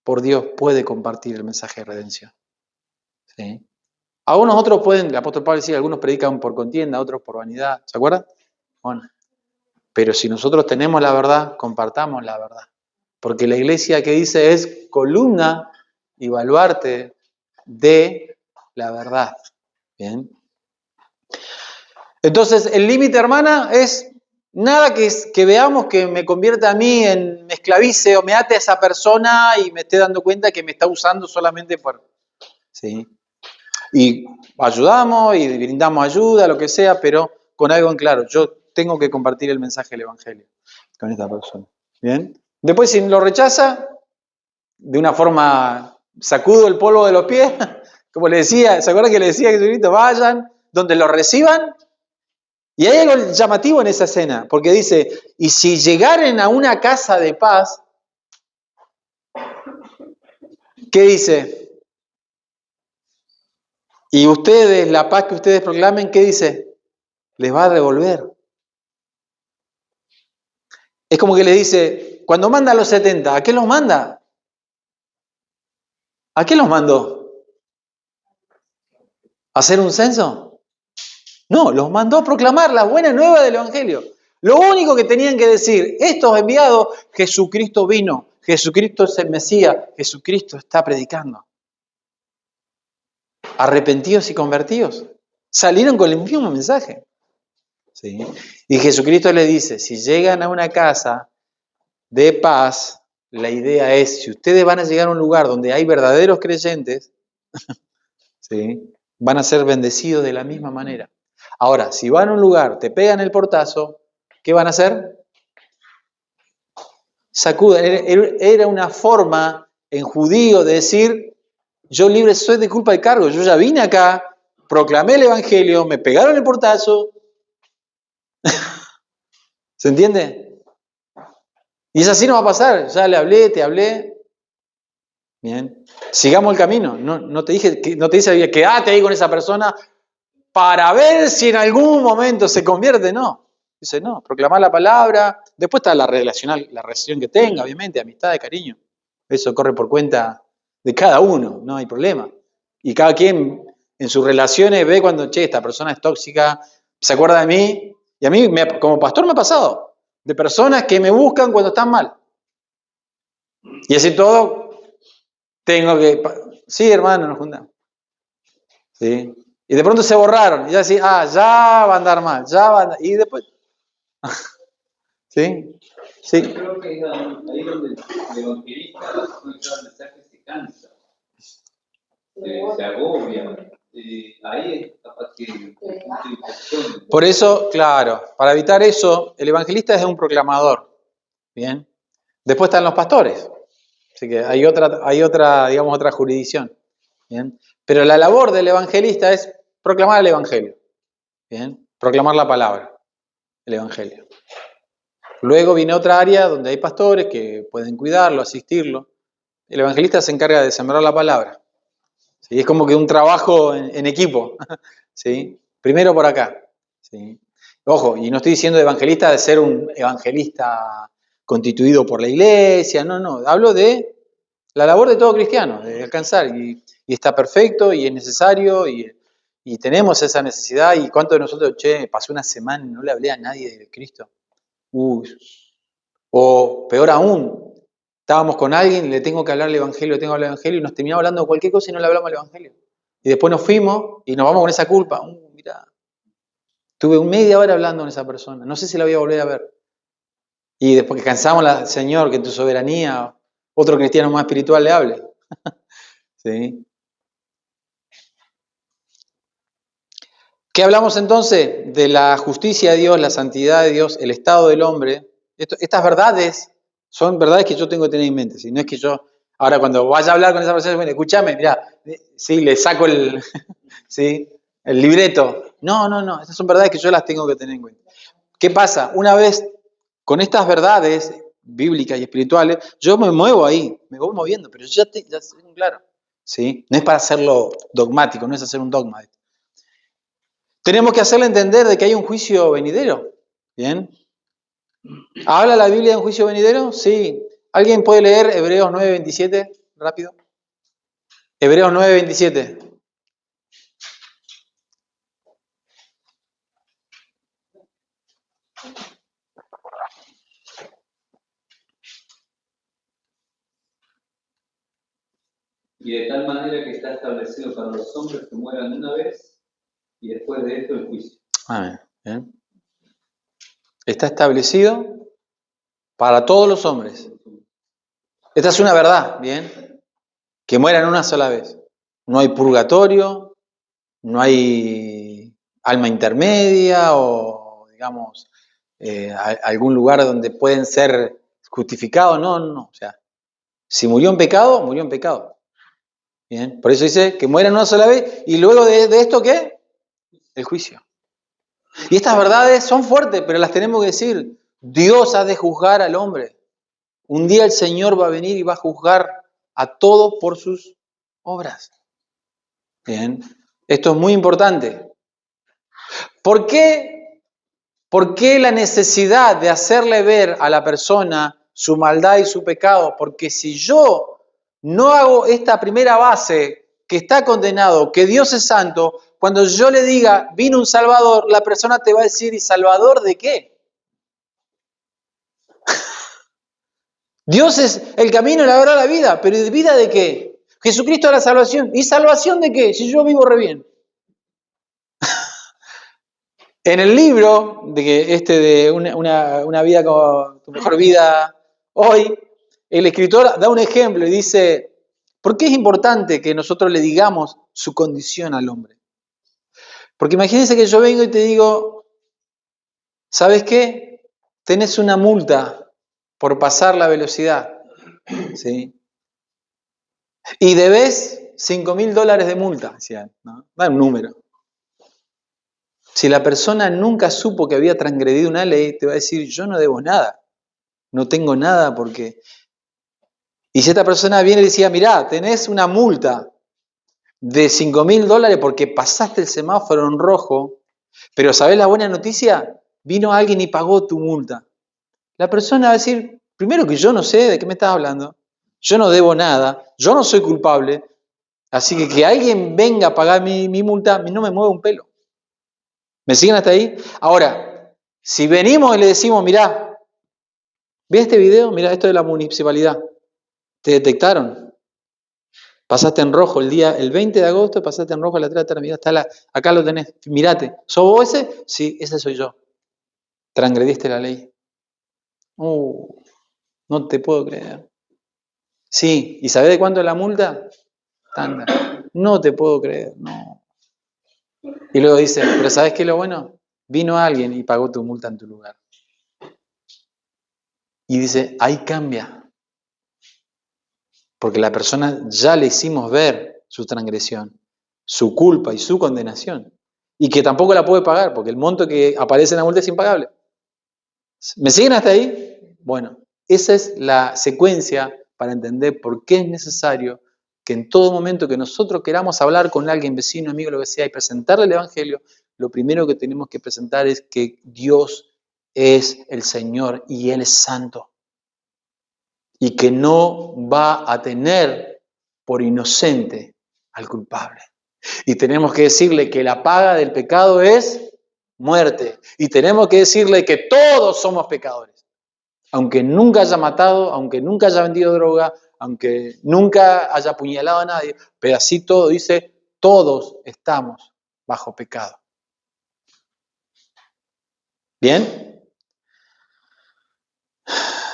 Speaker 1: por Dios puede compartir el mensaje de redención. ¿Sí? Algunos otros pueden, el apóstol Pablo decía, algunos predican por contienda, otros por vanidad. ¿Se acuerdan? Bueno. Pero si nosotros tenemos la verdad, compartamos la verdad. Porque la iglesia que dice es columna y baluarte de la verdad. ¿Bien? Entonces, el límite, hermana, es nada que veamos que me convierta a mí me esclavice o me ate a esa persona y me esté dando cuenta que me está usando solamente por... ¿Sí? Y ayudamos y brindamos ayuda, lo que sea, pero con algo en claro. Yo tengo que compartir el mensaje del evangelio con esta persona. ¿Bien? Después, si lo rechaza, de una forma sacudo el polvo de los pies, como le decía, ¿se acuerdan que le decía a Jesucristo? Vayan donde lo reciban. Y hay algo llamativo en esa escena, porque dice, y si llegaren a una casa de paz, ¿qué dice? Y ustedes, la paz que ustedes proclamen, ¿qué dice? Les va a devolver. Es como que le dice, cuando manda a los 70, ¿a qué los manda? ¿A qué los mandó? ¿A hacer un censo? No, los mandó a proclamar la buena nueva del Evangelio. Lo único que tenían que decir, estos enviados, Jesucristo vino, Jesucristo es el Mesías, Jesucristo está predicando. Arrepentidos y convertidos. Salieron con el mismo mensaje. ¿Sí? Y Jesucristo le dice, si llegan a una casa de paz, la idea es, si ustedes van a llegar a un lugar donde hay verdaderos creyentes, ¿sí? Van a ser bendecidos de la misma manera. Ahora, si van a un lugar, te pegan el portazo, ¿qué van a hacer? Sacuden. Era una forma en judío de decir, yo libre soy de culpa de cargo, yo ya vine acá, proclamé el evangelio, me pegaron el portazo. ¿Se entiende? Y es así, no va a pasar, ya le hablé, te hablé. Bien, sigamos el camino. No te dice, quédate ahí con esa persona. para ver si en algún momento se convierte, no. Dice, no, proclamar la palabra, después está la relación que tenga, obviamente, amistad, cariño. Eso corre por cuenta de cada uno, no hay problema. Y cada quien en sus relaciones ve cuando, che, esta persona es tóxica, se acuerda de mí. Y a mí, como pastor, me ha pasado de personas que me buscan cuando están mal. Y así todo, tengo que, sí, hermano, nos juntamos. ¿Sí? Y de pronto se borraron. Y ya decís, ya va a andar mal, ya va a andar. Y después, ¿sí? Sí.
Speaker 2: Yo creo que es ahí donde el evangelista, cuando lleva el mensaje, se cansa, se agobia. Ahí es capaz que...
Speaker 1: Por eso, claro, para evitar eso, el evangelista es un proclamador. Bien. Después están los pastores. Así que hay otra, digamos, otra jurisdicción. Bien. Pero la labor del evangelista es proclamar el evangelio. Bien. Proclamar la palabra, el evangelio. Luego viene otra área donde hay pastores que pueden cuidarlo, asistirlo. El evangelista se encarga de sembrar la palabra. ¿Sí? Es como que un trabajo en equipo. ¿Sí? Primero por acá. ¿Sí? Ojo, y no estoy diciendo de evangelista de ser un evangelista constituido por la iglesia, no. Hablo de la labor de todo cristiano, de alcanzar. Y está perfecto y es necesario y tenemos esa necesidad. ¿Y cuántos de nosotros, pasó una semana y no le hablé a nadie de Cristo? O peor aún, estábamos con alguien y le tengo que hablar el evangelio, y nos terminamos hablando de cualquier cosa y no le hablamos el evangelio. Y después nos fuimos y nos vamos con esa culpa. Mirá, tuve media hora hablando con esa persona, no sé si la voy a volver a ver. Y después que cansamos al Señor, que en tu soberanía otro cristiano más espiritual le hable. ¿Sí? ¿Qué hablamos entonces? De la justicia de Dios, la santidad de Dios, el estado del hombre. Estas verdades son verdades que yo tengo que tener en mente. ¿Sí? No es que yo, ahora cuando vaya a hablar con esa persona, bueno, escúchame, mirá, sí, le saco ¿sí? El libreto. No, estas son verdades que yo las tengo que tener en cuenta. ¿Qué pasa? Una vez con estas verdades bíblicas y espirituales, yo me muevo ahí, me voy moviendo, pero ya tengo claro. ¿Sí? No es para hacerlo dogmático, no es hacer un dogma. Tenemos que hacerle entender de que hay un juicio venidero. ¿Bien? ¿Habla la Biblia de un juicio venidero? Sí. ¿Alguien puede leer Hebreos 9:27? Rápido. Hebreos 9:27.
Speaker 2: Y de tal manera que está establecido para los hombres que mueran una vez y después de esto el juicio.
Speaker 1: Amén. Bien. Está establecido para todos los hombres. Esta es una verdad, ¿bien? Que mueran una sola vez. No hay purgatorio, no hay alma intermedia o, digamos, algún lugar donde pueden ser justificados. No. O sea, si murió en pecado, murió en pecado. Bien, por eso dice que mueran una sola vez y luego de esto, ¿qué? El juicio. Y estas verdades son fuertes, pero las tenemos que decir. Dios ha de juzgar al hombre. Un día el Señor va a venir y va a juzgar a todos por sus obras. Bien, esto es muy importante. ¿Por qué la necesidad de hacerle ver a la persona su maldad y su pecado? Porque si yo no hago esta primera base, que está condenado, que Dios es santo, cuando yo le diga, vino un Salvador, la persona te va a decir, ¿y Salvador de qué? Dios es el camino, la verdad, la vida, pero ¿de vida de qué? Jesucristo es la salvación. ¿Y salvación de qué? Si yo vivo re bien. En el libro de una vida como tu mejor vida hoy, el escritor da un ejemplo y dice, ¿por qué es importante que nosotros le digamos su condición al hombre? Porque imagínense que yo vengo y te digo, ¿sabes qué? Tenés una multa por pasar la velocidad, ¿sí? Y debes $5.000 de multa, decían, ¿no? Da un número. Si la persona nunca supo que había transgredido una ley, te va a decir, yo no debo nada, no tengo nada porque... Y si esta persona viene y decía, mirá, tenés una multa, de $5.000 porque pasaste el semáforo en rojo, pero ¿sabés la buena noticia? Vino alguien y pagó tu multa. La persona va a decir, primero que yo no sé de qué me estás hablando, yo no debo nada, yo no soy culpable, así que alguien venga a pagar mi multa, no me mueve un pelo. ¿Me siguen hasta ahí? Ahora, si venimos y le decimos, mirá, ve este video, mirá, esto de la municipalidad, te detectaron, pasaste en rojo el 20 de agosto, pasaste en rojo a la 3 de la tarde, mirá, acá lo tenés, mirate, ¿sos vos ese? Sí, ese soy yo. Transgrediste la ley. No te puedo creer. Sí, ¿y sabés de cuánto es la multa? Tanta. No te puedo creer, no. Y luego dice, pero ¿sabés qué es lo bueno? Vino alguien y pagó tu multa en tu lugar. Y dice, ahí cambia. Porque la persona ya le hicimos ver su transgresión, su culpa y su condenación. Y que tampoco la puede pagar, porque el monto que aparece en la multa es impagable. ¿Me siguen hasta ahí? Bueno, esa es la secuencia para entender por qué es necesario que en todo momento que nosotros queramos hablar con alguien, vecino, amigo, lo que sea, y presentarle el Evangelio, lo primero que tenemos que presentar es que Dios es el Señor y Él es santo. Y que no va a tener por inocente al culpable. Y tenemos que decirle que la paga del pecado es muerte. Y tenemos que decirle que todos somos pecadores. Aunque nunca haya matado, aunque nunca haya vendido droga, aunque nunca haya apuñalado a nadie, pero así todo dice, todos estamos bajo pecado. ¿Bien?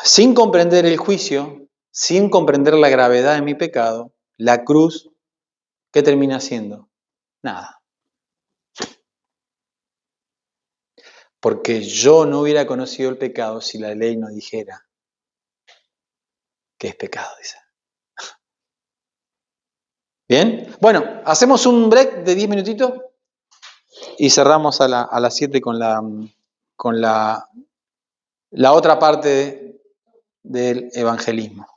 Speaker 1: Sin comprender el juicio, sin comprender la gravedad de mi pecado, la cruz, ¿qué termina siendo? Nada. Porque yo no hubiera conocido el pecado si la ley no dijera que es pecado, dice. ¿Bien? Bueno, hacemos un break de 10 minutitos y cerramos a las 7 con la otra parte del evangelismo.